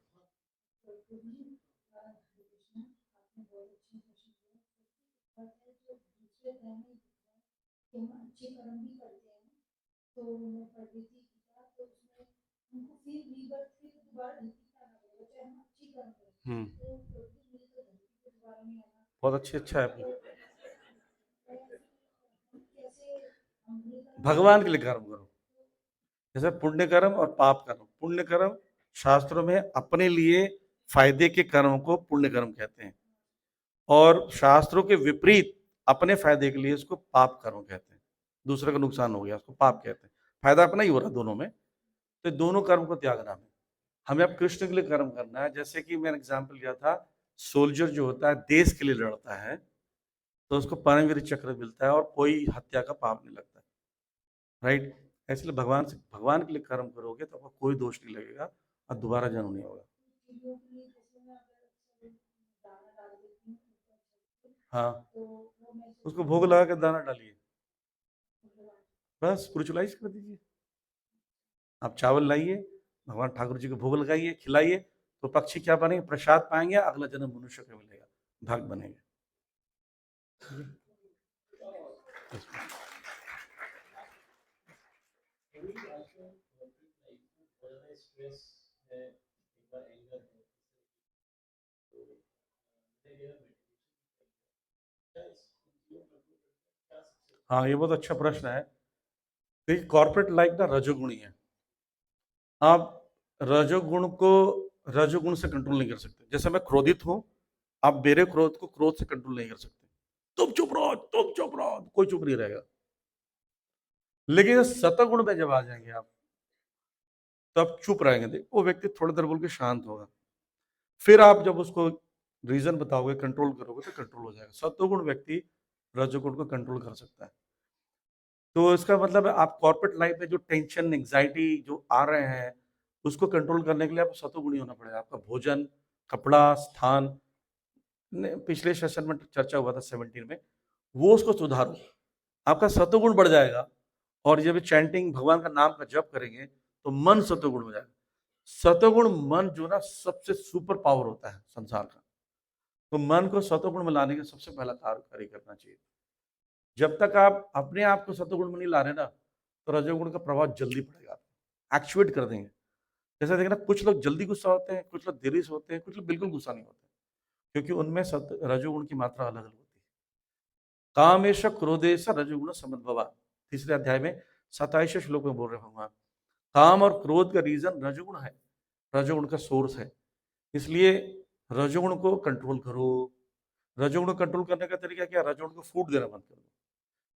बहुत अच्छी, अच्छा है। भगवान के लिए कर्म करो, जैसे पुण्य कर्म और पाप कर्म। पुण्य कर्म शास्त्रों में अपने लिए फायदे के कर्म को पुण्य कर्म कहते हैं, और शास्त्रों के विपरीत अपने फायदे के लिए इसको पाप कर्म कहते हैं। दूसरे का नुकसान हो गया उसको पाप कहते हैं, फायदा अपना ही हो रहा दोनों में, तो दोनों कर्म को त्यागना है हमें। अब कृष्ण के लिए कर्म करना है, जैसे कि मैंने एग्जाम्पल लिया था सोल्जर जो होता है देश के लिए लड़ता है तो उसको परमवीर चक्र मिलता है और कोई हत्या का पाप नहीं लगता, राइट। इसलिए भगवान के लिए कर्म करोगे तो आपको कोई दोष नहीं लगेगा और दोबारा जन्म नहीं होगा। हाँ, उसको भोग लगा के दाना डालिए, बस स्पिरिचुअलाइज कर दीजिए। आप चावल लाइए, भगवान ठाकुर जी को भोग लगाइए, खिलाइए, तो पक्षी क्या बनेंगे? प्रसाद पाएंगे, अगला जन्म मनुष्य को मिलेगा, भाग बनेंगे। हाँ, ये बहुत अच्छा प्रश्न है। देखिए, कॉर्पोरेट लाइफ ना रजोगुणी है। आप रजोगुण से कंट्रोल नहीं कर सकते। जैसे मैं क्रोधित हूं, आप मेरे क्रोध को क्रोध से कंट्रोल नहीं कर सकते। तुम चुप रहो, तुम चुप रहो, कोई चुप नहीं रहेगा। लेकिन सतगुण में जब आ जाएंगे आप, तब चुप रहेंगे, वो व्यक्ति थोड़ी देर बोल के शांत होगा। फिर आप जब उसको रीजन बताओगे, कंट्रोल करोगे, तो कंट्रोल हो जाएगा। सत्वगुण व्यक्ति रजोगुण को कंट्रोल कर सकता है। तो इसका मतलब है आप कॉर्पोरेट लाइफ में जो टेंशन, एंग्जाइटी जो आ रहे हैं, उसको कंट्रोल करने के लिए आपको सत्वगुणी होना पड़ेगा। आपका भोजन, कपड़ा, स्थान, पिछले सेशन में चर्चा हुआ था 17 में, वो उसको सुधारो, आपका सत्वगुण बढ़ जाएगा। और जब चैंटिंग भगवान का नाम का जप करेंगे तो मन सत्वगुण हो जाएगा। सत्वगुण मन जो ना सबसे सुपर पावर होता है संसार का। तो मन को सत्वगुण में लाने का सबसे पहला कार्य करना चाहिए। जब तक आप अपने आप को सत्वगुण में नहीं ला रहे ना, तो रजोगुण का प्रभाव जल्दी पड़ेगा, एक्चुएट कर देंगे। जैसे देखना, कुछ लोग जल्दी गुस्सा होते हैं, कुछ लोग देरी से होते हैं, कुछ लोग बिल्कुल गुस्सा नहीं होते, क्योंकि उनमें रजोगुण की मात्रा अलग अलग होती है। कामेश क्रोधेश रजोगुण समद्भवा, तीसरे अध्याय में 27 श्लोक में बोल रहे भगवान। काम और क्रोध का रीजन रजोगुण है, रजोगुण का सोर्स है। इसलिए रजोगुण को कंट्रोल करो। रजोगुण को कंट्रोल करने का तरीका क्या? रजोगुण को फूड देना बंद कर दो।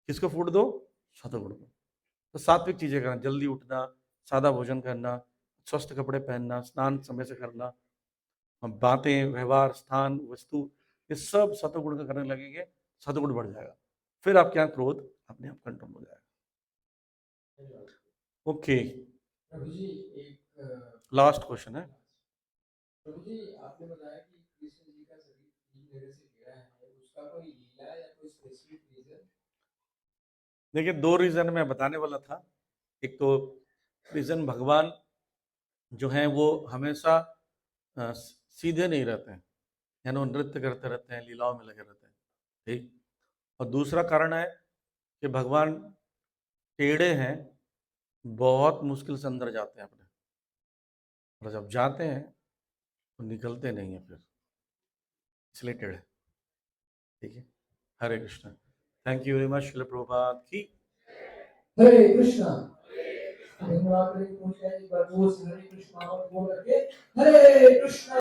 किसको फूड दो? सतगुण को। तो सात्विक चीजें करना, जल्दी उठना, सादा भोजन करना, स्वस्थ कपड़े पहनना, स्नान समय से करना, बातें, व्यवहार, स्थान, वस्तु, ये सब सतगुण का करने लगेंगे, सतगुण बढ़ जाएगा। फिर आपके यहाँ क्रोध अपने आप कंट्रोल हो जाएगा। ओके, प्रभु जी एक लास्ट क्वेश्चन है। प्रभु जी, आपने बताया कि कृष्ण जी का शरीर मेरे से घिरा है, उसका कोई लीला या कोई स्पेसिफिक रीजन? देखिए, 2 रीजन मैं बताने वाला था। एक तो रीजन, भगवान जो है वो हमेशा सीधे नहीं रहते हैं, यानी वो नृत्य करते रहते हैं, लीलाओं में लगे रहते हैं, ठीक। और दूसरा कारण है कि भगवान टेढ़े हैं, बहुत मुश्किल से अंदर जाते हैं अपने, और जब जाते हैं तो निकलते नहीं है फिर, इसलिए टेढ़े, ठीक है। Hare Krishna. Thank you very much. Shrila Prabhupada की हरे कृष्णा। धन्यवाद। हरे कृष्णा और बोल रखे हरे कृष्णा।